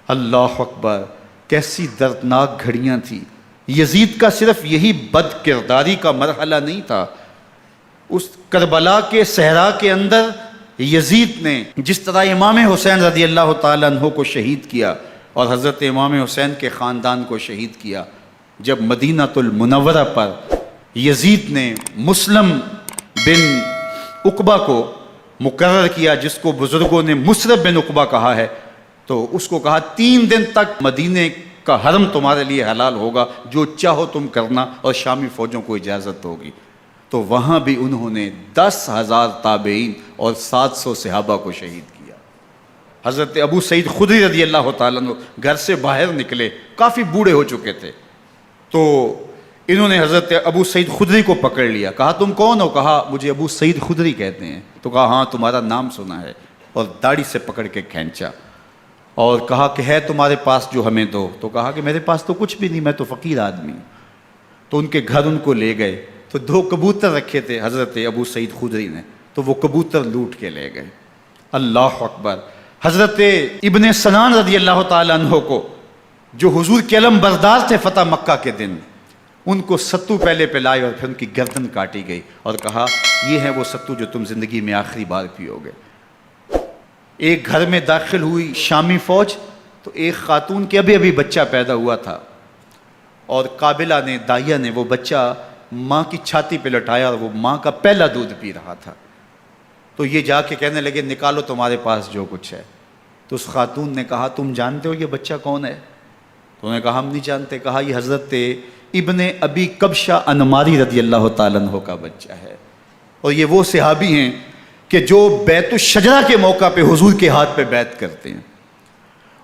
اللہ اکبر، کیسی دردناک گھڑیاں تھیں۔ یزید کا صرف یہی بد کرداری کا مرحلہ نہیں تھا، اس کربلا کے صحرا کے اندر یزید نے جس طرح امام حسین رضی اللہ تعالیٰ عنہ کو شہید کیا اور حضرت امام حسین کے خاندان کو شہید کیا، جب مدینہ المنورہ پر یزید نے مسلم بن عقبہ کو مقرر کیا، جس کو بزرگوں نے مصرف بن عقبہ کہا ہے، تو اس کو کہا 3 دن تک مدینے کا حرم تمہارے لیے حلال ہوگا، جو چاہو تم کرنا، اور شامی فوجوں کو اجازت ہوگی۔ تو وہاں بھی انہوں نے 10,000 تابعین اور 700 صحابہ کو شہید کیا۔ حضرت ابو سعید خدری رضی اللہ تعالیٰ عنہ گھر سے باہر نکلے، کافی بوڑھے ہو چکے تھے، تو انہوں نے حضرت ابو سعید خدری کو پکڑ لیا، کہا تم کون ہو؟ کہا مجھے ابو سعید خدری کہتے ہیں۔ تو کہا ہاں تمہارا نام سنا ہے، اور داڑھی سے پکڑ کے کھینچا اور کہا کہ ہے تمہارے پاس جو ہمیں دو؟ تو کہا کہ میرے پاس تو کچھ بھی نہیں، میں تو فقیر آدمی ہوں۔ تو ان کے گھر ان کو لے گئے، تو 2 کبوتر رکھے تھے حضرت ابو سعید خدری نے، تو وہ کبوتر لوٹ کے لے گئے۔ اللہ اکبر۔ حضرت ابن سنان رضی اللہ تعالیٰ عنہ کو، جو حضور کے علم بردار تھے فتح مکہ کے دن، ان کو ستو پہلے پلائے اور پھر ان کی گردن کاٹی گئی، اور کہا یہ ہے وہ ستو جو تم زندگی میں آخری بار پیو گے۔ ایک گھر میں داخل ہوئی شامی فوج، تو ایک خاتون کے ابھی بچہ پیدا ہوا تھا، اور قابلہ نے، دائیہ نے، وہ بچہ ماں کی چھاتی پہ لٹایا، اور وہ ماں کا پہلا دودھ پی رہا تھا۔ تو یہ جا کے کہنے لگے نکالو تمہارے پاس جو کچھ ہے۔ تو اس خاتون نے کہا تم جانتے ہو یہ بچہ کون ہے؟ تو انہوں نے کہا ہم نہیں جانتے۔ کہا یہ حضرت ابن ابی کبشہ انماری رضی اللہ تعالیٰ عنہ کا بچہ ہے، اور یہ وہ صحابی ہیں کہ جو بیت الشجرہ کے موقع پہ حضور کے ہاتھ پہ بیعت کرتے ہیں۔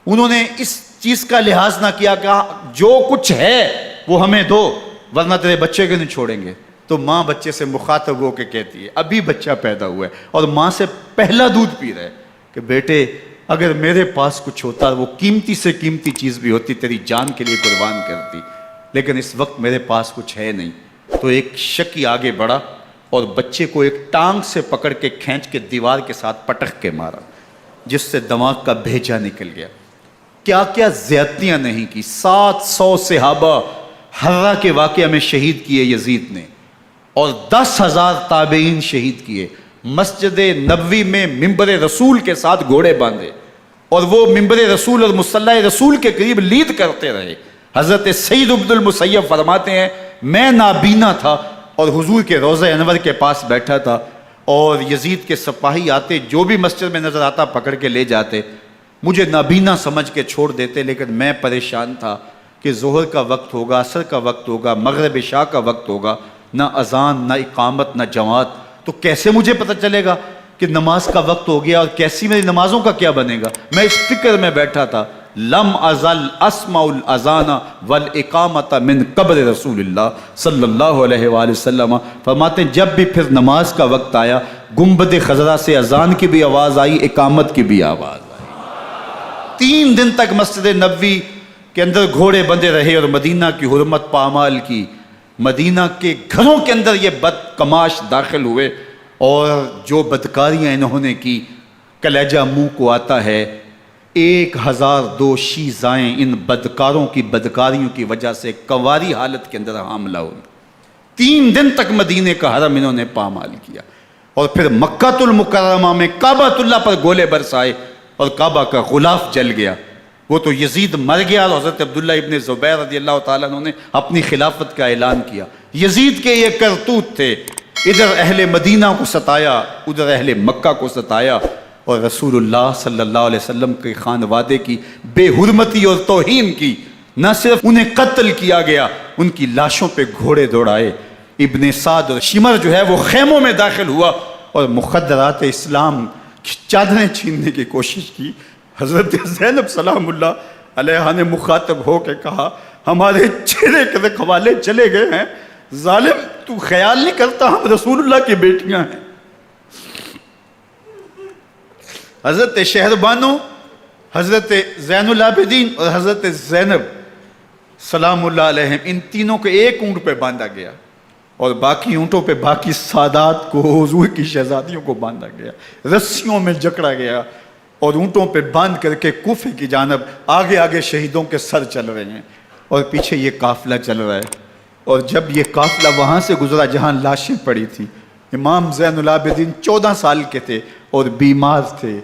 انہوں نے اس چیز کا لحاظ نہ کیا کہ جو کچھ ہے وہ ہمیں دو، ورنہ تیرے بچے کو نہیں چھوڑیں گے۔ تو ماں بچے سے مخاطب ہو کے کہتی ہے، ابھی بچہ پیدا ہوا ہے اور ماں سے پہلا دودھ پی رہا ہے، کہ بیٹے اگر میرے پاس کچھ ہوتا، وہ قیمتی سے قیمتی چیز بھی ہوتی، تیری جان کے لیے قربان کرتی، لیکن اس وقت میرے پاس کچھ ہے نہیں۔ تو ایک شکی آگے بڑھا اور بچے کو ایک ٹانگ سے پکڑ کے کھینچ کے دیوار کے ساتھ پٹک کے مارا، جس سے دماغ کا بھیجا نکل گیا۔ کیا کیا زیادتیاں نہیں کی۔ 700 صحابہ حرہ کے واقعہ میں شہید کیے یزید نے، اور 10,000 تابعین شہید کیے۔ مسجد نبوی میں ممبر رسول کے ساتھ گھوڑے باندھے، اور وہ ممبر رسول اور مصلی رسول کے قریب لید کرتے رہے۔ حضرت سعید بن المسیب فرماتے ہیں میں نابینا تھا اور حضور کے روضہ انور کے پاس بیٹھا تھا، اور یزید کے سپاہی آتے، جو بھی مسجد میں نظر آتا پکڑ کے لے جاتے، مجھے نابینا سمجھ کے چھوڑ دیتے، لیکن میں پریشان تھا کہ ظہر کا وقت ہوگا، عصر کا وقت ہوگا، مغرب عشاء کا وقت ہوگا، نہ اذان، نہ اقامت، نہ جماعت، تو کیسے مجھے پتہ چلے گا کہ نماز کا وقت ہو گیا، اور کیسی میری نمازوں کا کیا بنے گا؟ میں اس فکر میں بیٹھا تھا۔ لم ازل اسمع الاذان والاقامت من قبر رسول اللہ صلی اللہ علیہ وآلہ وسلم۔ فرماتے ہیں جب بھی پھر نماز کا وقت آیا، گنبد خضرا سے اذان کی بھی آواز آئی، اقامت کی بھی آواز آئی۔ 3 دن تک مسجد نبوی کے اندر گھوڑے بندے رہے، اور مدینہ کی حرمت پامال کی۔ مدینہ کے گھروں کے اندر یہ بدکماش داخل ہوئے، اور جو بدکاریاں انہوں نے کی، کلیجہ منہ کو آتا ہے۔ 1002 شیزائیں ان بدکاروں کی بدکاریوں کی وجہ سے کنواری حالت کے اندر حاملہ ہوئی۔ 3 دن تک مدینے کا حرم انہوں نے پامال کیا، اور پھر مکہ المکرمہ میں کعبۃ اللہ پر گولے برسائے، اور کعبہ کا غلاف جل گیا۔ وہ تو یزید مر گیا، اور حضرت عبداللہ ابن زبیر رضی اللہ تعالیٰ عنہ نے اپنی خلافت کا اعلان کیا۔ یزید کے یہ کرتوت تھے، ادھر اہل مدینہ کو ستایا، ادھر اہل مکہ کو ستایا، اور رسول اللہ صلی اللہ علیہ وسلم کے خانوادے کی بے حرمتی اور توہین کی۔ نہ صرف انہیں قتل کیا گیا، ان کی لاشوں پہ گھوڑے دوڑائے۔ ابن سعد اور شمر جو ہے وہ خیموں میں داخل ہوا، اور مخدرات اسلام کی چادریں چھیننے کی کوشش کی۔ حضرت زینب سلام اللہ علیہ نے مخاطب ہو کے کہا ہمارے چہرے کے رکھوالے چلے گئے ہیں، ظالم تو خیال نہیں کرتا ہم رسول اللہ کی بیٹیاں ہیں۔ حضرت شہربانو، حضرت زین العابدین اور حضرت زینب سلام اللہ علیہم، ان تینوں کو ایک اونٹ پہ باندھا گیا، اور باقی اونٹوں پہ باقی سادات کو، حضور کی شہزادیوں کو باندھا گیا، رسیوں میں جکڑا گیا، اور اونٹوں پہ باندھ کر کے کوفے کی جانب آگے آگے شہیدوں کے سر چل رہے ہیں، اور پیچھے یہ قافلہ چل رہا ہے۔ اور جب یہ قافلہ وہاں سے گزرا جہاں لاشیں پڑی تھیں، امام زین العابدین 14 سال کے تھے اور بیمار تھے،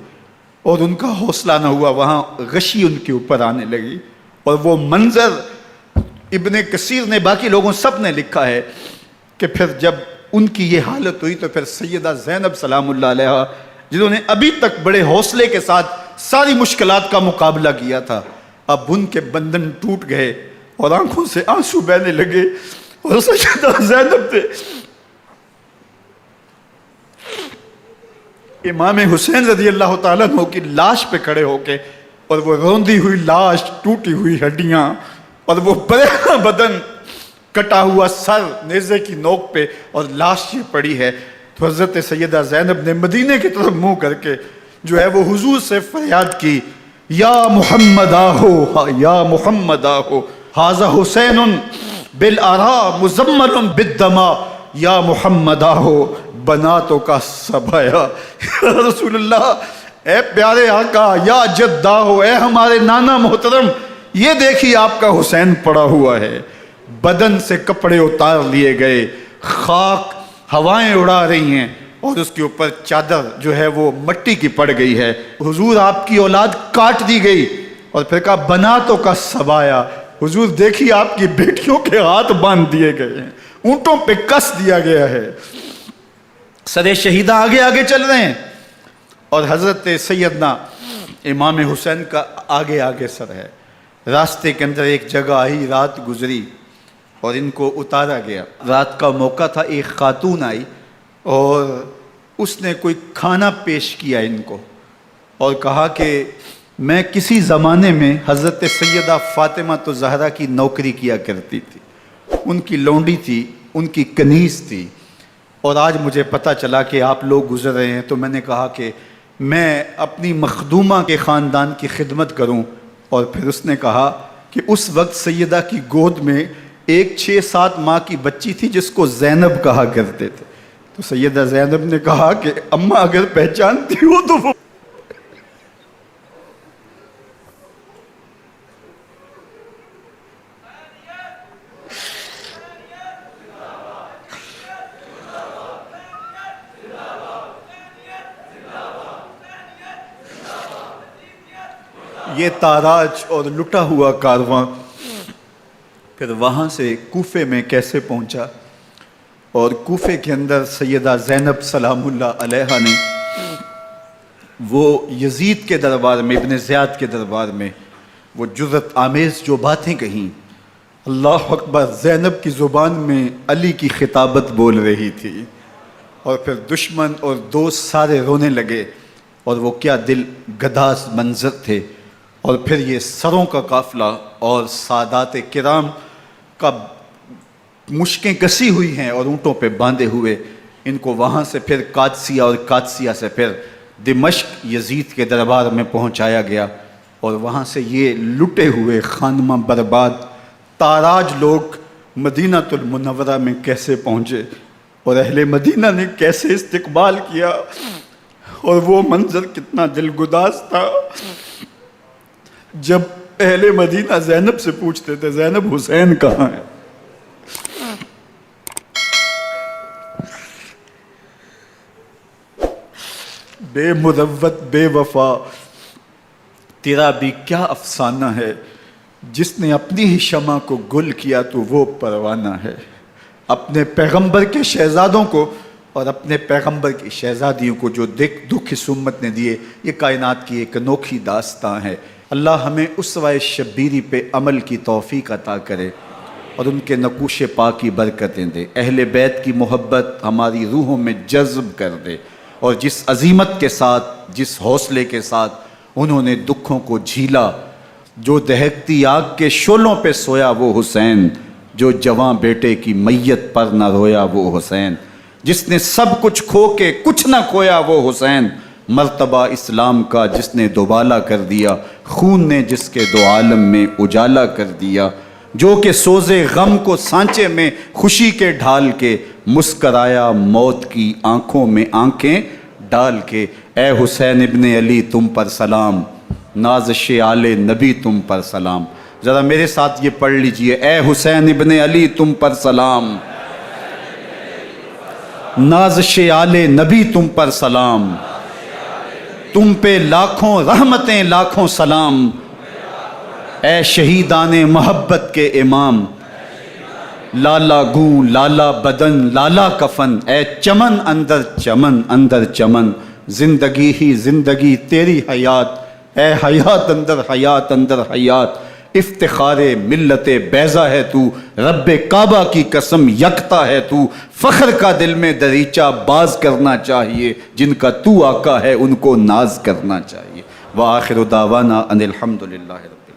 اور ان کا حوصلہ نہ ہوا، وہاں غشی ان کے اوپر آنے لگی، اور وہ منظر ابن کثیر نے، باقی لوگوں سب نے لکھا ہے کہ پھر جب ان کی یہ حالت ہوئی تو پھر سیدہ زینب سلام اللہ علیہا جنہوں نے ابھی تک بڑے حوصلے کے ساتھ ساری مشکلات کا مقابلہ کیا تھا، اب ان کے بندھن ٹوٹ گئے اور آنکھوں سے آنسو بہنے لگے، اور سیدہ زینب تھے امام حسین رضی اللہ تعالیٰ عنہ کی لاش پہ کھڑے ہو کے، اور وہ روندی ہوئی لاش، ٹوٹی ہوئی ہڈیاں، اور وہ برینا بدن، کٹا ہوا سر نیزے کی نوک پہ، اور لاش یہ پڑی ہے، تو حضرت سیدہ زینب نے مدینے کی طرف منہ کر کے جو ہے وہ حضور سے فریاد کی، یا محمد آہو، یا محمد آہو، ھذا حسین بالآراء مزمل بالدماء، یا محمد آہو بناتوں کا سبایا۔ یا رسول اللہ، اے پیارے آقا، یا جد آہو، اے ہمارے نانا محترم، یہ دیکھیے آپ کا حسین پڑا ہوا ہے، بدن سے کپڑے اتار لیے گئے، خاک ہوائیں اڑا رہی ہیں، اور اس کے اوپر چادر جو ہے وہ مٹی کی پڑ گئی ہے، حضور آپ کی اولاد کاٹ دی گئی، اور پھر کہا بناتوں کا سبایا، حضور دیکھیے آپ کی بیٹیوں کے ہاتھ باندھ دیے گئے ہیں، اونٹوں پہ کس دیا گیا ہے، سر شہیدہ آگے آگے چل رہے ہیں، اور حضرت سیدنا امام حسین کا آگے آگے سر ہے۔ راستے کے اندر ایک جگہ آئی، رات گزری اور ان کو اتارا گیا۔ رات کا موقع تھا، ایک خاتون آئی اور اس نے کوئی کھانا پیش کیا ان کو، اور کہا کہ میں کسی زمانے میں حضرت سیدہ فاطمہ تو زہرا کی نوکری کیا کرتی تھی، ان کی لونڈی تھی، ان کی کنیز تھی، اور آج مجھے پتہ چلا کہ آپ لوگ گزر رہے ہیں، تو میں نے کہا کہ میں اپنی مخدومہ کے خاندان کی خدمت کروں۔ اور پھر اس نے کہا کہ اس وقت سیدہ کی گود میں ایک 6-7 ماہ کی بچی تھی جس کو زینب کہا کرتے تھے، تو سیدہ زینب نے کہا کہ اماں اگر پہچانتی ہو تو وہ یہ تاراج اور لٹا ہوا کارواں پھر وہاں سے کوفے میں کیسے پہنچا، اور کوفے کے اندر سیدہ زینب سلام اللہ علیہا نے وہ یزید کے دربار میں، ابن زیاد کے دربار میں وہ جرأت آمیز جو باتیں کہیں، اللہ اکبر، زینب کی زبان میں علی کی خطابت بول رہی تھی، اور پھر دشمن اور دوست سارے رونے لگے، اور وہ کیا دل گداز منظر تھے، اور پھر یہ سروں کا قافلہ اور سادات کرام کا مشکیں کسی ہوئی ہیں اور اونٹوں پہ باندھے ہوئے، ان کو وہاں سے پھر قادسیہ اور قادسیہ سے پھر دمشق یزید کے دربار میں پہنچایا گیا، اور وہاں سے یہ لٹے ہوئے خانمہ برباد تاراج لوگ مدینہ المنورہ میں کیسے پہنچے، اور اہل مدینہ نے کیسے استقبال کیا، اور وہ منظر کتنا دلگداز تھا جب اہل مدینہ زینب سے پوچھتے تھے زینب حسین کہاں ہے؟ بے مروت بے وفا تیرا بھی کیا افسانہ ہے، جس نے اپنی ہی شمع کو گل کیا تو وہ پروانہ ہے۔ اپنے پیغمبر کے شہزادوں کو اور اپنے پیغمبر کی شہزادیوں کو جو دکھ اس امت نے دیے، یہ کائنات کی ایک انوکھی داستان ہے۔ اللہ ہمیں اسوہ شبیری پہ عمل کی توفیق عطا کرے اور ان کے نقوش پاک کی برکتیں دے، اہل بیت کی محبت ہماری روحوں میں جذب کر دے، اور جس عظیمت کے ساتھ، جس حوصلے کے ساتھ انہوں نے دکھوں کو جھیلا، جو دہکتی آگ کے شعلوں پہ سویا وہ حسین، جو جواں بیٹے کی میت پر نہ رویا وہ حسین، جس نے سب کچھ کھو کے کچھ نہ کھویا وہ حسین، مرتبہ اسلام کا جس نے دوبالا کر دیا، خون نے جس کے دو عالم میں اجالا کر دیا، جو کہ سوزے غم کو سانچے میں خوشی کے ڈھال کے، مسکرایا موت کی آنکھوں میں آنکھیں ڈال کے۔ اے حسین ابن علی تم پر سلام، نازش آل نبی تم پر سلام۔ ذرا میرے ساتھ یہ پڑھ لیجئے، اے حسین ابن علی تم پر سلام، نازش آل نبی تم پر سلام، تم پہ لاکھوں رحمتیں لاکھوں سلام، اے شہیدان محبت کے امام، لالا گوں لالا بدن لالا کفن، اے چمن اندر چمن، زندگی ہی زندگی تیری حیات، اے حیات اندر حیات، افتخار ملت بیضا ہے تو، رب کعبہ کی قسم یکتا ہے تو، فخر کا دل میں دریچہ باز کرنا چاہیے، جن کا تو آقا ہے ان کو ناز کرنا چاہیے۔ وآخر دعوانا ان الحمدللہ رب